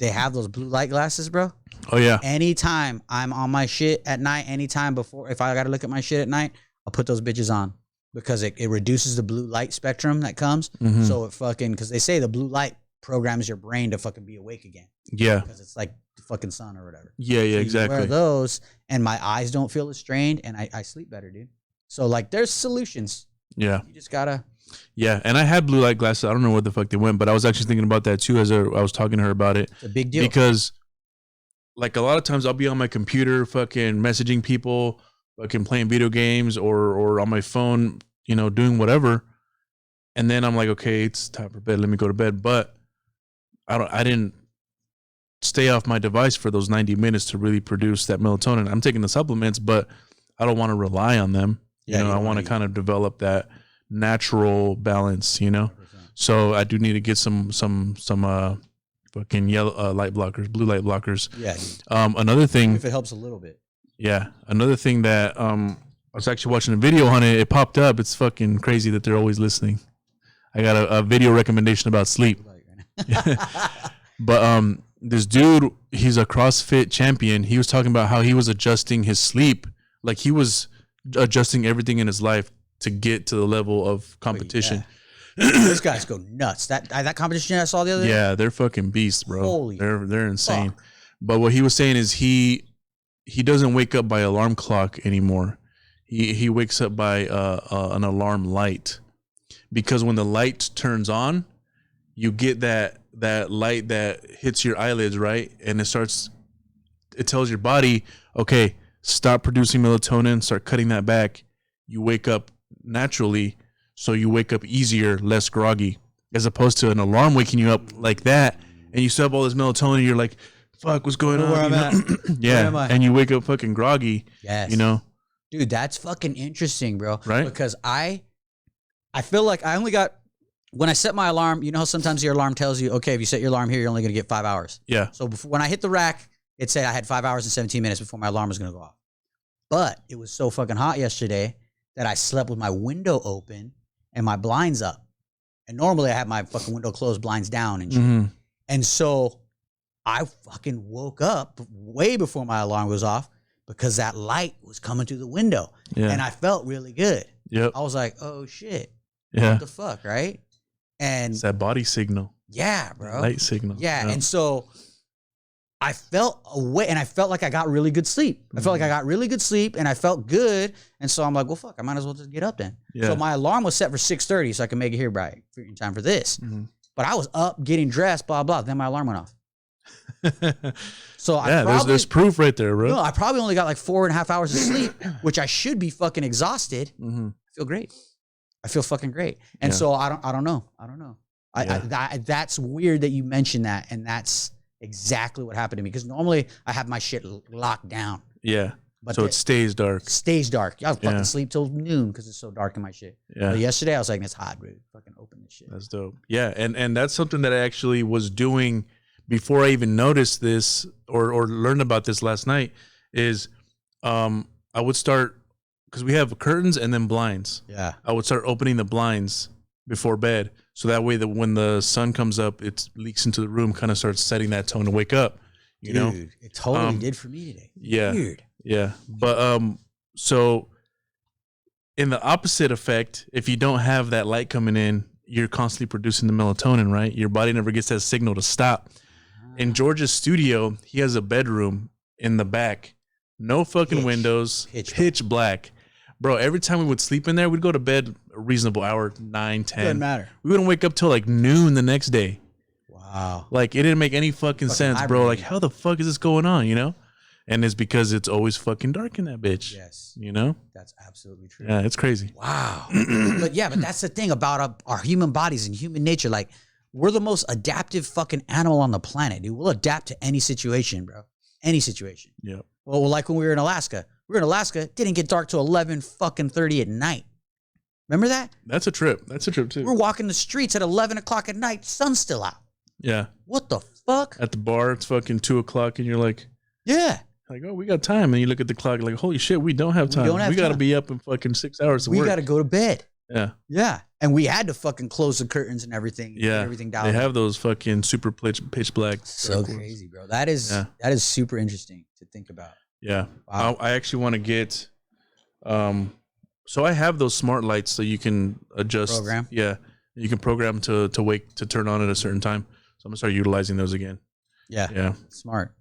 they have those blue light glasses, bro. Oh yeah. Anytime I'm on my shit at night, anytime before, if I got to look at my shit at night, I'll put those bitches on because it reduces the blue light spectrum that comes. Mm-hmm. So it fucking, because they say the blue light programs your brain to fucking be awake again. Yeah. Because it's like the fucking sun or whatever. Yeah, so exactly. I wear those and my eyes don't feel as strained and I sleep better, dude. So like there's solutions. Yeah. You just gotta. Yeah, and I had blue light glasses. I don't know where the fuck they went, but I was actually thinking about that too as I was talking to her about it. It's a big deal. Because like a lot of times I'll be on my computer fucking messaging people, fucking playing video games or on my phone, doing whatever. And then I'm like, okay, it's time for bed. Let me go to bed. But I didn't stay off my device for those 90 minutes to really produce that melatonin. I'm taking the supplements, but I don't want to rely on them. Yeah, I want to kind of develop that natural balance, 100%. So I do need to get some fucking yellow light blockers, blue light blockers. Yeah. Another thing, if it helps a little bit. Yeah. Another thing that I was actually watching a video on it. It popped up. It's fucking crazy that they're always listening. I got a video recommendation about sleep. But this dude, he's a CrossFit champion. He was talking about how he was adjusting his sleep, like he was adjusting everything in his life to get to the level of competition. Those guys go nuts. That competition I saw the other day. Yeah, they're fucking beasts, bro. Holy they're insane. fuck. But what he was saying is he doesn't wake up by alarm clock anymore. He wakes up by an alarm light, because when the light turns on, you get that light that hits your eyelids, right? And it tells your body, okay, stop producing melatonin, start cutting that back. You wake up naturally, so you wake up easier, less groggy, as opposed to an alarm waking you up like that, and you still have all this melatonin, you're like, fuck, what's going on? Where I'm at. Yeah, Where am I? and you wake up fucking groggy. Yes. Dude, that's fucking interesting, bro. Right? Because I feel like I only got, when I set my alarm, you know how sometimes your alarm tells you, okay, if you set your alarm here, you're only going to get 5 hours. Yeah. So when I hit the rack, it said I had 5 hours and 17 minutes before my alarm was going to go off. But it was so fucking hot yesterday that I slept with my window open and my blinds up. And normally I have my fucking window closed, blinds down and shit. Mm-hmm. And so I fucking woke up way before my alarm was off because that light was coming through the window. Yeah. And I felt really good. Yep. I was like, oh shit. Yeah. What the fuck, right? And it's that body signal. Yeah, bro. Light signal. Yeah. Yep. And so I felt away and I felt like I got really good sleep. I felt like I got really good sleep and I felt good. And so I'm like, well, fuck, I might as well just get up then. Yeah. So my alarm was set for 6:30 so I can make it here by time for this. Mm-hmm. But I was up getting dressed, blah, blah. Then my alarm went off. So yeah, there's proof right there, bro. No, I probably only got like 4.5 hours of sleep, which I should be fucking exhausted. Mm-hmm. I feel great. I feel fucking great. And so I don't know. That's weird that you mentioned that. And that's exactly what happened to me. Because normally I have my shit locked down. Yeah. But so it stays dark. Stays dark. I'll fucking sleep till noon because it's so dark in my shit. Yeah. But yesterday I was like, it's hot, dude. Fucking open this shit. That's dope. Yeah. And that's something that I actually was doing before I even noticed this or learned about this last night is I would start, because we have curtains and then blinds. Yeah. I would start opening the blinds before bed. So that way that when the sun comes up, it leaks into the room, kind of starts setting that tone to wake up. You know? It totally did for me today. Yeah. Weird. Yeah. But so in the opposite effect, if you don't have that light coming in, you're constantly producing the melatonin, right? Your body never gets that signal to stop. In George's studio, he has a bedroom in the back. No fucking windows. Pitch black. Bro, every time we would sleep in there, we'd go to bed a reasonable hour, 9, 10. Doesn't matter. We wouldn't wake up till like noon the next day. Wow. Like, it didn't make any fucking sense, bro. Like, how the fuck is this going on, you know? And it's because it's always fucking dark in that bitch. Yes. You know? That's absolutely true. Yeah, it's crazy. Wow. But that's the thing about our human bodies and human nature. Like, we're the most adaptive fucking animal on the planet, dude. We'll adapt to any situation, bro. Any situation. Yeah. Well, like when we were in Alaska. We were in Alaska. It didn't get dark till 11:30 at night. Remember that? That's a trip. That's a trip, too. We're walking the streets at 11 o'clock at night. Sun's still out. Yeah. What the fuck? At the bar, it's fucking 2 o'clock, and you're like, Yeah. like, oh, we got time. And you look at the clock, like, holy shit, we don't have time. We got to be up in fucking 6 hours to work. We got to go to bed. Yeah. Yeah. And we had to fucking close the curtains and everything. Yeah. Everything down. They have those fucking super pitch black. So crazy, bro. That is super interesting to think about. Yeah. Wow. I actually want to get, so I have those smart lights so you can adjust. Program. Yeah. You can program to turn on at a certain time. So I'm gonna start utilizing those again. Yeah. Yeah. Smart.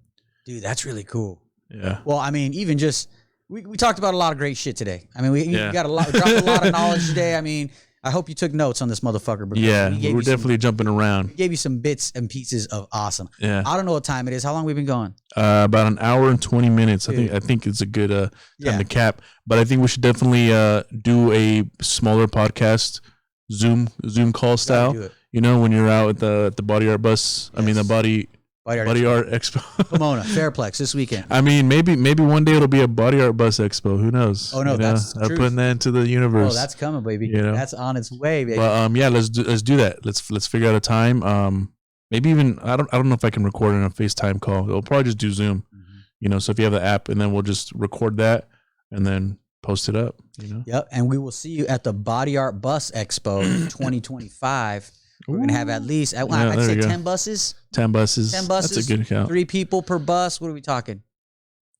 Dude, that's really cool. Yeah. Well, I mean, even just we talked about a lot of great shit today. I mean, we got dropped a lot of knowledge today. I mean, I hope you took notes on this motherfucker. Yeah, we're definitely jumping around. We gave you some bits and pieces of awesome. Yeah. I don't know what time it is. How long we been going? About an hour and 20 minutes. Dude. I think it's a good time to cap. But I think we should definitely do a smaller podcast, Zoom call style. You know, when you're out at the BodyArtBus. Yes. I mean, the Body Art Expo. Pomona, Fairplex this weekend. I mean, maybe one day it'll be a BodyArtBus Expo. Who knows? Oh no, that's I'm putting that into the universe. Oh, that's coming, baby. You know? That's on its way, baby. But yeah, let's do that. Let's figure out a time. Maybe even I don't know if I can record in a FaceTime call. We'll probably just do Zoom. Mm-hmm. You know, so if you have the app, and then we'll just record that and then post it up. You know. Yep, and we will see you at the BodyArtBus Expo 2025. We're going to have at least, I'd say 10 buses. 10 buses. 10 buses. That's a good count. 3 people per bus. What are we talking?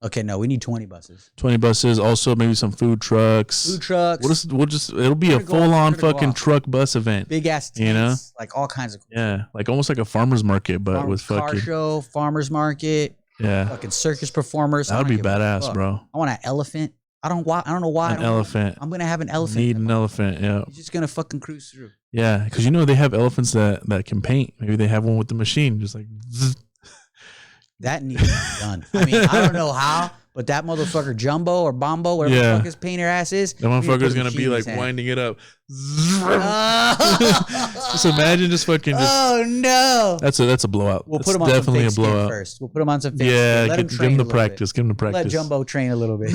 Okay, no, we need 20 buses. 20 buses. Also, maybe some food trucks. Food trucks. It'll be a full-on fucking truck bus event. Big ass tents, you know? Like all kinds of. Yeah, like almost like a farmer's market, but with fucking. Car show, farmer's market. Yeah. Fucking circus performers. That would be badass, bro. I want an elephant. I don't know why. An elephant. I'm going to have an elephant. Need an elephant, yeah. You're just going to fucking cruise through. Yeah, because you know they have elephants that can paint. Maybe they have one with the machine, just like. Zzz. That needs to be done. I mean, I don't know how, but that motherfucker Jumbo or Bombo, whatever the fuck his painter ass is. The motherfucker's going to be like winding it up. Just imagine just fucking. Oh no! That's a blowout. We'll put him on definitely some a blowout first. We'll put him on some. Yeah, give him the practice. Give him the practice. Let Jumbo train a little bit.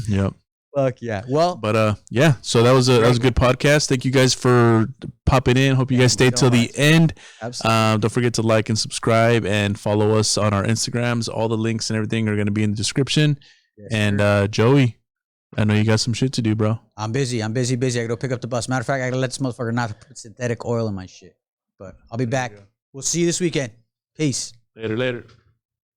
Yep. Fuck yeah. Well, but yeah. So that was a good podcast. Thank you guys for popping in. Hope you guys stayed till the end. Absolutely. Don't forget to like and subscribe and follow us on our Instagrams. All the links and everything are going to be in the description. Yes, and Joey, I know you got some shit to do, bro. I'm busy. I gotta go pick up the bus. Matter of fact, I gotta let this motherfucker not put synthetic oil in my shit. But I'll be back. We'll see you this weekend. Peace. Later.